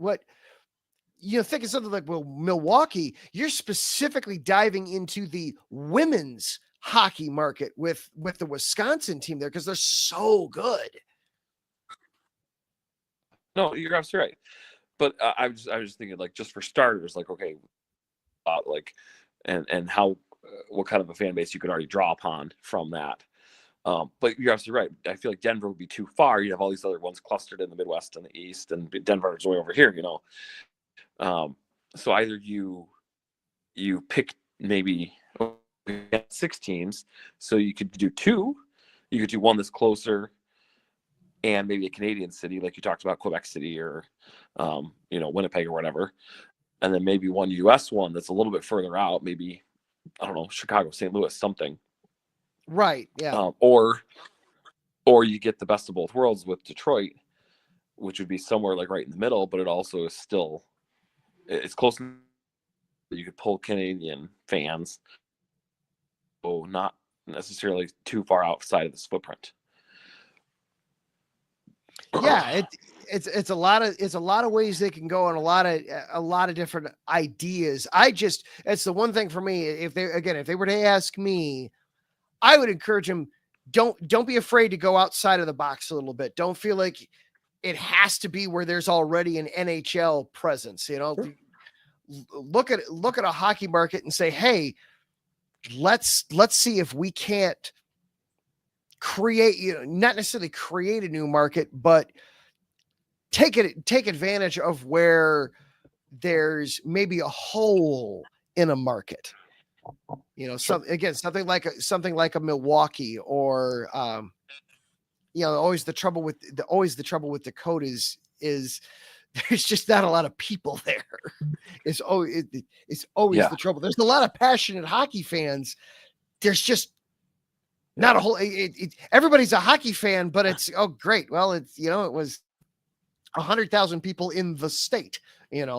think of something like Milwaukee, you're specifically diving into the women's hockey market with the Wisconsin team there because they're so good. No, you're absolutely right. But I was just thinking, just for starters, and how what kind of a fan base you could already draw upon from that. But you're absolutely right. I feel like Denver would be too far. You'd have all these other ones clustered in the Midwest and the East, and Denver is way over here. So either you pick maybe 6 teams, so you could do 2. You could do one that's closer, and maybe a Canadian city, like you talked about, Quebec City or, Winnipeg or whatever. And then maybe one U.S. one that's a little bit further out, maybe, I don't know, Chicago, St. Louis, something. Right, yeah. Or you get the best of both worlds with Detroit, which would be somewhere right in the middle, but it also is still, it's close enough that you could pull Canadian fans, so not necessarily too far outside of this footprint. Yeah, it's a lot of ways they can go, and a lot of different ideas. It's the one thing for me. If they were to ask me, I would encourage them, don't be afraid to go outside of the box a little bit. Don't feel like it has to be where there's already an NHL presence. Look at a hockey market and say, hey, let's see if we can't create, not necessarily create a new market, but take advantage of where there's maybe a hole in a market. Something like a Milwaukee, or always the trouble with the code is there's just not a lot of people there. It's always the trouble. There's a lot of passionate hockey fans. There's just not a whole. Everybody's a hockey fan, but it's great. Well, it was 100,000 people in the state. But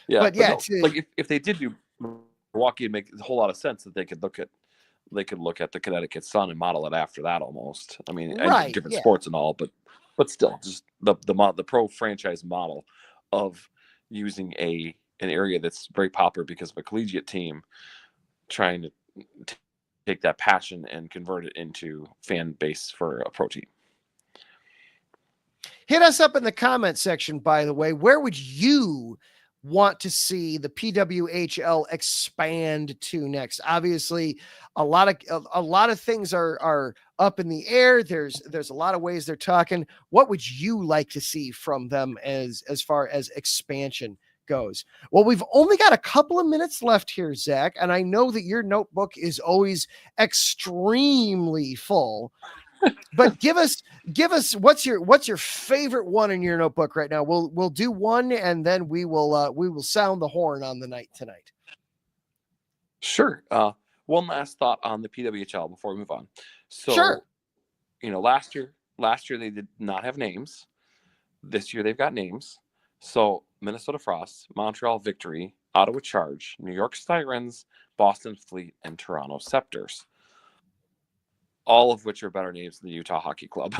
if they did do Milwaukee, it'd make a whole lot of sense that they could look at they could look at the Connecticut Sun and model it after that almost. I mean, Right, and different yeah. sports and all, but still, just the pro franchise model of using an area that's very popular because of a collegiate team, trying to take that passion and convert it into fan base for a pro team. Hit us up in the comment section, by the way. Where would you want to see the PWHL expand to next? Obviously, a lot of things are up in the air. There's a lot of ways they're talking. What would you like to see from them as far as expansion goes? Well, we've only got a couple of minutes left here, Zach, and I know that your notebook is always extremely full. But give us what's your favorite one in your notebook right now? We'll do one, and then we will sound the horn on the night tonight. Sure. One last thought on the PWHL before we move on. So, sure. Last year they did not have names. This year they've got names. So Minnesota Frost, Montreal Victory, Ottawa Charge, New York Sirens, Boston Fleet, and Toronto Scepters. All of which are better names than the Utah Hockey Club.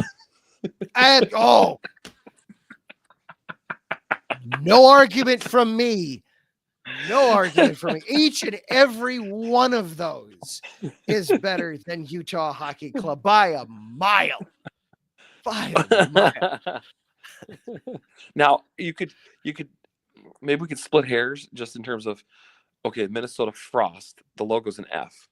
No argument from me. No argument from me. Each and every one of those is better than Utah Hockey Club by a mile. Now you could maybe we could split hairs just in terms of, okay, Minnesota Frost, the logo's an F.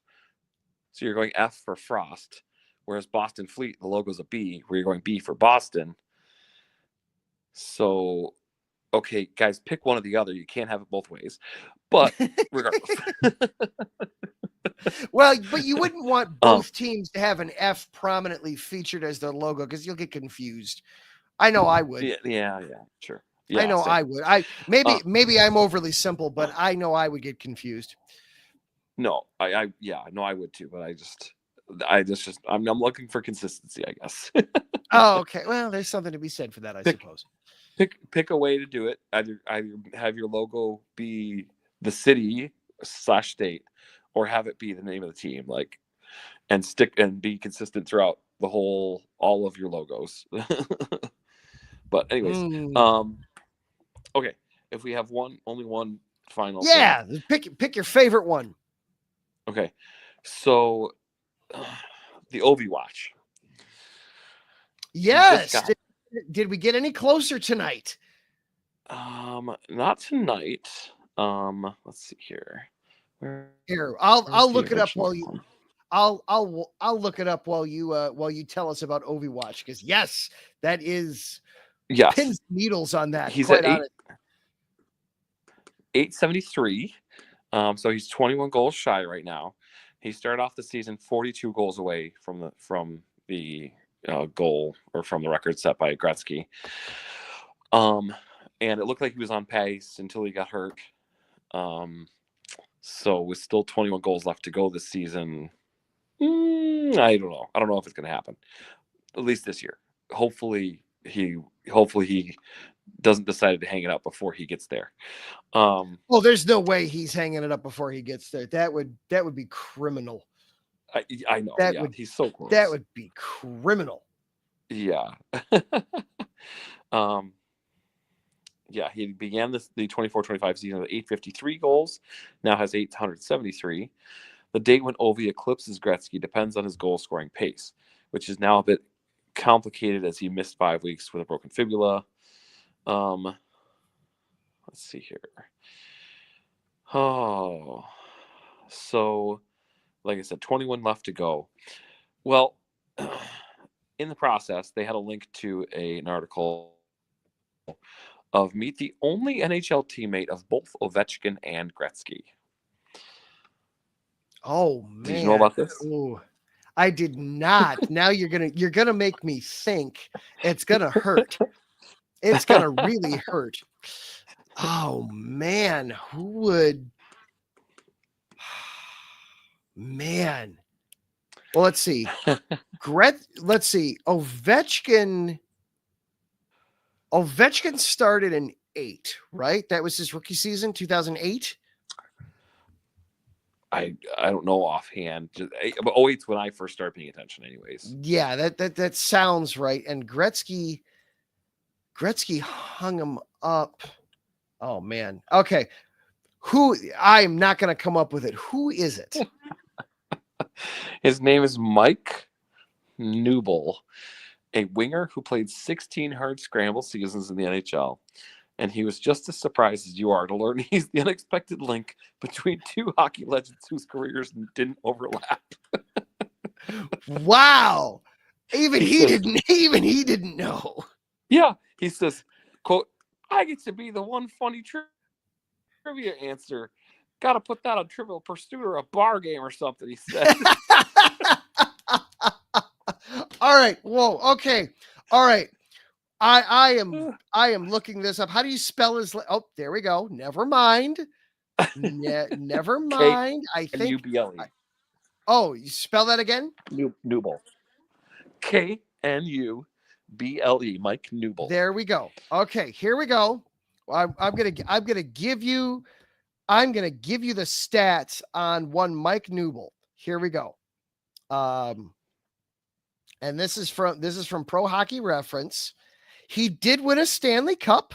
So you're going F for Frost, whereas Boston Fleet, the logo's a B, where you're going B for Boston. So, okay, guys, pick one or the other. You can't have it both ways. But regardless. Well, but you wouldn't want both teams to have an F prominently featured as their logo because you'll get confused. I know I would. Yeah, sure. Yeah, I know same. I would. Maybe I'm overly simple, but I know I would get confused. No, I would too, but I'm looking for consistency, I guess. Oh, okay. Well, there's something to be said for that, I suppose. Pick a way to do it. Either have your logo be the city/state, or have it be the name of the team, and stick and be consistent throughout all of your logos. But anyways, okay. If we have only one final thing. Pick your favorite one. Okay, so the Ovi watch. Yes. Did we get any closer tonight? Not tonight. Let's see here. Here, I'll look it up while you. I'll look it up while you tell us about Ovi watch, because yes, that is pins and needles on that. He's at 873. So he's 21 goals shy right now. He started off the season 42 goals away from the goal, or from the record set by Gretzky. And it looked like he was on pace until he got hurt. So with still 21 goals left to go this season, I don't know. I don't know if it's going to happen. At least this year. Hopefully he doesn't decide to hang it up before he gets there. Well, there's no way he's hanging it up before he gets there. That would be criminal. I know. He's so close. That would be criminal. Yeah. Yeah, he began the 24-25 season with 853 goals, now has 873. The date when Ovi eclipses Gretzky depends on his goal-scoring pace, which is now a bit complicated as he missed 5 weeks with a broken fibula. Let's see here. Oh, so like I said, 21 left to go. Well, in the process, they had a link to an article of meet the only NHL teammate of both Ovechkin and Gretzky. Oh man. Did you know about this? Ooh, I did not. Now you're gonna make me think. It's gonna hurt. It's gonna really hurt. Oh man, who would? Man. Well, let's see. Let's see. Ovechkin started in 8, right? That was his rookie season, 2008. I don't know offhand. But 08's when I first started paying attention, anyways. Yeah, that sounds right. And Gretzky hung him up. Oh man. Okay. I'm not going to come up with it. Who is it? His name is Mike Newble, a winger who played 16 hard scramble seasons in the NHL. And he was just as surprised as you are to learn he's the unexpected link between two hockey legends whose careers didn't overlap. Wow. Even he didn't know. Yeah. He says, quote, I get to be the one funny trivia answer. Got to put that on Trivial Pursuit or a bar game or something, he said. All right. Whoa. Okay. All right. I am looking this up. How do you spell his? Oh, there we go. Never mind. Never mind. I think K-N-U-B-L-E. Oh, you spell that again? Newble. K-N-U-B-L-E. Mike Newble. There we go. Okay, here we go. I'm gonna give you the stats on one Mike Newble. Here we go. And this is from Pro Hockey Reference. He did win a Stanley Cup.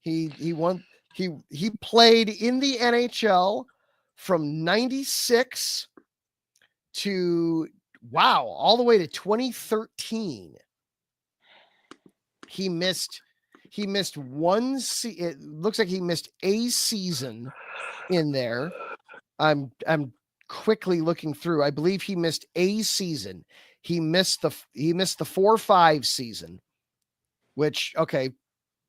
He played in the NHL from 96 to all the way to 2013. He missed one it looks like he missed a season in there. I'm quickly looking through. I believe he missed a season. He missed the 4-5 season. Which, okay.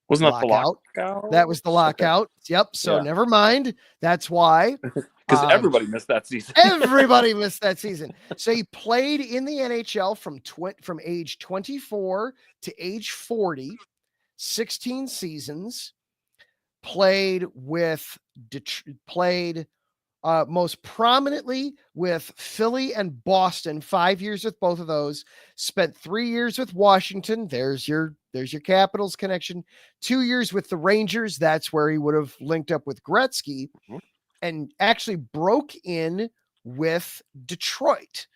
Wasn't that the lockout? That was the lockout. Okay. Yep. So never mind. That's why. Because everybody missed that season. Everybody missed that season. So he played in the NHL from age 24 to age 40, 16 seasons. Played most prominently with Philly and Boston, 5 years with both of those. Spent 3 years with Washington. There's your Capitals connection. 2 years with the Rangers. That's where he would have linked up with Gretzky, and actually broke in with Detroit.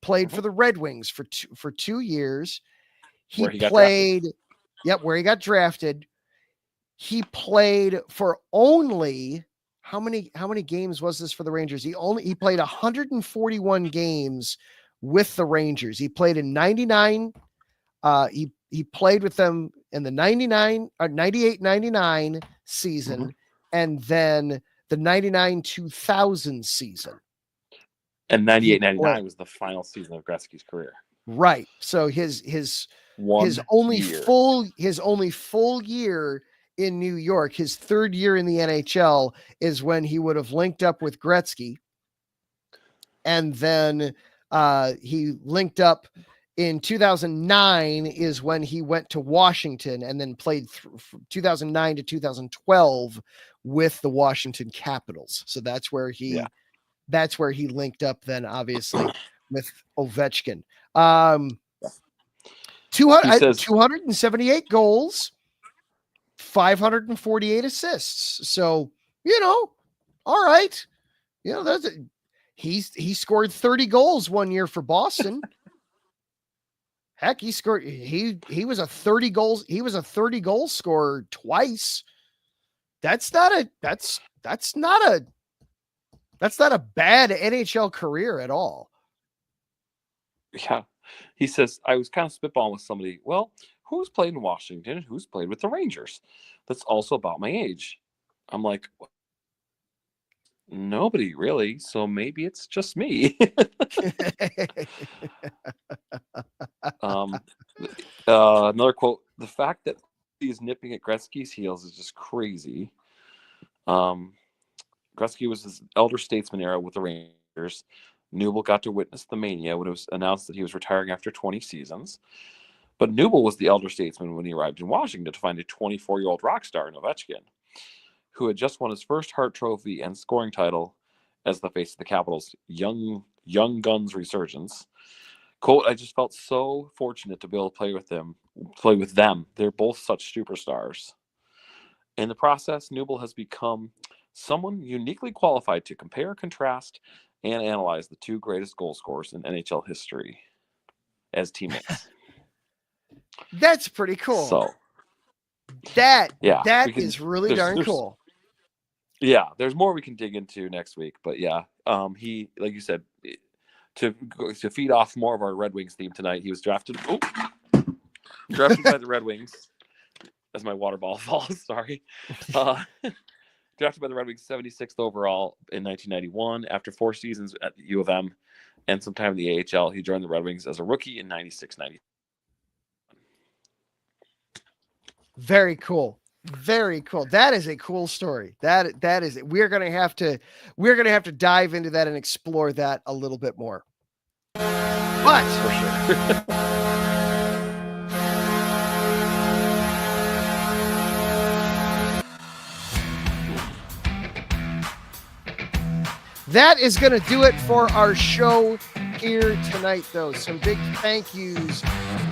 Played for the Red Wings for 2 years. Where he got drafted. He played for only how many games was this for the Rangers? He played 141 games with the Rangers. He played in 99. He played with them in the 98-99 season, and then the 99-2000 season. And 98-99 was the final season of Gretzky's career. Right. So his only full year in New York, his third year in the NHL, is when he would have linked up with Gretzky. And then he linked up in 2009 is when he went to Washington, and then played from 2009 to 2012 with the Washington Capitals. So that's where he linked up then, obviously, with Ovechkin. 278 goals, 548 assists. So, all right. He scored 30 goals 1 year for Boston. Heck, he scored. He was a 30 goals. He was a 30 goal scorer twice. That's not a bad NHL career at all. Yeah. He says, I was kind of spitballing with somebody. Well, who's played in Washington and who's played with the Rangers? That's also about my age. I'm like, nobody really. So maybe it's just me. Another quote: the fact that he's nipping at Gretzky's heels is just crazy. Gretzky was his elder statesman era with the Rangers. Newble got to witness the mania when it was announced that he was retiring after 20 seasons. But Newble was the elder statesman when he arrived in Washington to find a 24-year-old rock star in Ovechkin, who had just won his first Hart Trophy and scoring title as the face of the Capitals' young guns resurgence. Quote, I just felt so fortunate to be able to play with them. They're both such superstars. In the process, Newble has become someone uniquely qualified to compare, contrast, and analyze the two greatest goal scorers in NHL history as teammates. That's pretty cool. So that is really darn cool. Yeah, there's more we can dig into next week, but yeah, he, like you said, to feed off more of our Red Wings theme tonight, he was drafted by the Red Wings. As my water ball falls, sorry. Drafted by the Red Wings 76th overall in 1991. After 4 seasons at the U of M and sometime in the AHL, he joined the Red Wings as a rookie in 96-97. Very cool. Very cool. That is a cool story. That is it. We're gonna have to dive into that and explore that a little bit more. But For sure. that is going to do it for our show here tonight, though. Some big thank yous.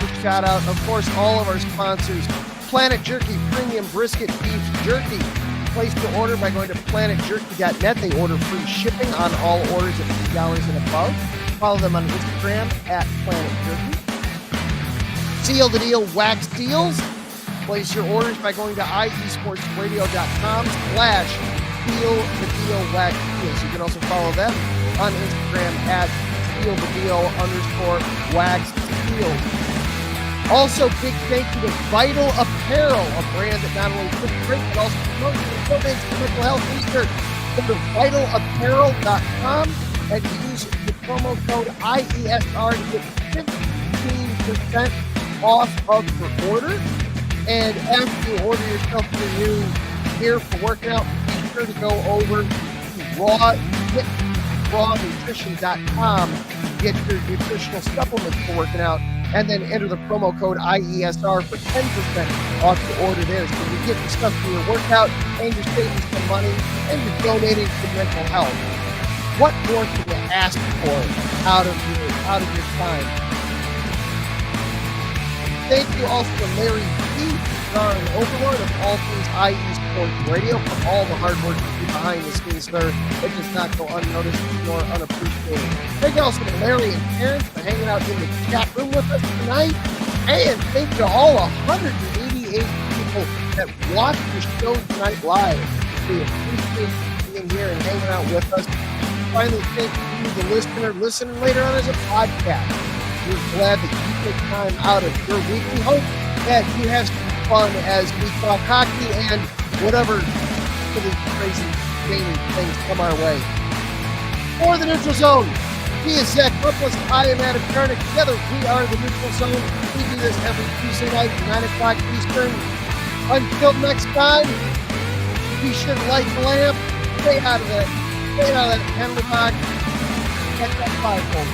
Big shout out, of course, all of our sponsors. Planet Jerky Premium Brisket Beef Jerky. Place to order by going to planetjerky.net. They order free shipping on all orders of $50 and above. Follow them on Instagram at Planet Jerky. Seal the Deal Wax Deals. Place your orders by going to iesportsradio.com/Seal the Deal Wax Deals. You can also follow them on Instagram at Seal the Deal _Wax Deals. Also, big thank you to Vital Apparel, a brand that not only puts drink but also promotes and donates to mental health research. Go to vitalapparel.com and use the promo code IESR to get 15% off of your order. And after you order yourself your new gear for working out, be sure to go over to rawnutrition.com to get your nutritional supplements for working out, and then enter the promo code IESR for 10% off your order there. So you get the stuff for your workout, and you're saving some money, and you're donating to mental health. What more can you ask for out of your time? Thank you also to Larry P, star and overlord of all things IE Sports Radio, for all the hard work you do behind the scenes, sir. It does not go unnoticed nor unappreciated. Thank you also to Larry and Terrence for hanging out in the chat room with us tonight. And thank you to all 188 people that watched the show tonight live. We appreciate you being here and hanging out with us. Finally, thank you, the listener, listening later on as a podcast. We're glad that you take time out of your week. We hope that you have some fun as we talk hockey and whatever really crazy gaming things come our way. For the Neutral Zone, he is Zach Rupples, I am Adam Karnick. Together, we are the Neutral Zone. We do this every Tuesday night at 9 o'clock Eastern. Until next time, be sure to light the lamp. Stay out of that penalty box. Get that 5-hole.